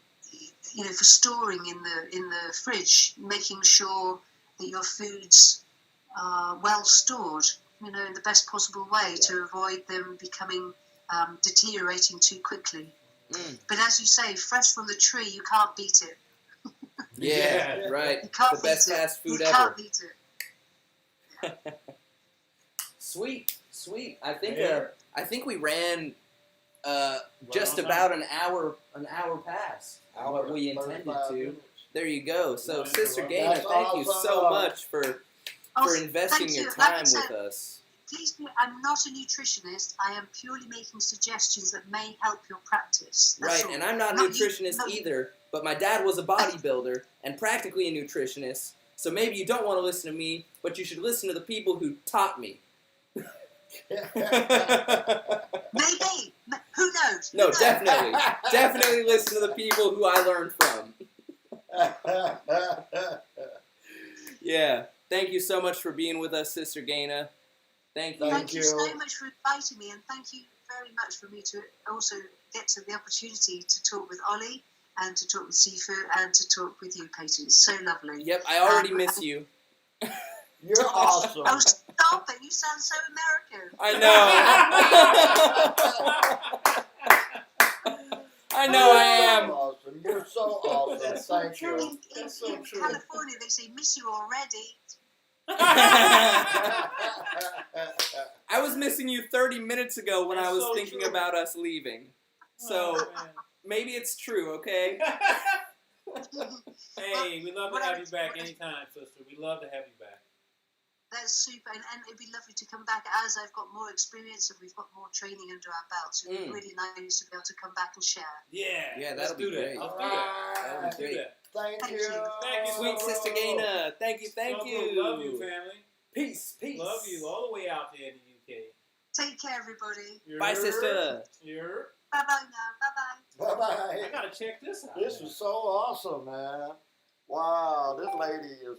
you know, for storing in the fridge, making sure that your foods are well stored, you know, in the best possible way to avoid them becoming deteriorating too quickly. But as you say, fresh from the tree, you can't beat it. Right. You can't the best beat it. fast food you ever. Can't beat it. Sweet. I think we ran just about an hour past what we intended to. Minutes. There you go. So, Sister That's Gaynor, thank you so awesome. much for investing your Like I time said, with us. Please, I'm not a nutritionist. I am purely making suggestions that may help your practice. That's Right, all. and I'm not a nutritionist either, but my dad was a bodybuilder and practically a nutritionist, so maybe you don't want to listen to me, but you should listen to the people who taught me. Maybe. Who knows? No, definitely. Definitely listen to the people who I learned from. Yeah. Thank you so much for being with us, Sister Gaynor. Thank you. Thank you so much for inviting me, and thank you very much for me to also get to the opportunity to talk with Ollie and to talk with Sifu and to talk with you, Peyton. It's so lovely. Yep, I already miss you. You're awesome. Oh, stop it. You sound so American. I know. I know I am. Awesome. You're so awesome. That's Thank so you. true. In That's so true. California, they say, miss you already. I was missing you 30 minutes ago when I was so thinking true. about us leaving. So Oh, maybe it's true, okay? hey, we love to have you back anytime, sister. We love to have you back. That's super, and it'd be lovely to come back as I've got more experience and we've got more training under our belts. It'd be really nice to be able to come back and share. Yeah, Yeah, let's that'll be do that. great. Let's do All that. That would Let's be do great. that. Thank Thank you. you. Thank you, Sweet Sister Gaynor. Thank you, thank So you. good. Love you, family. Peace, peace. Love you all the way out there in the UK. Take care, everybody. Bye, sister. You're. Bye bye now. Bye bye. Bye-bye. I gotta check this out. This is so awesome, man. Wow, this lady is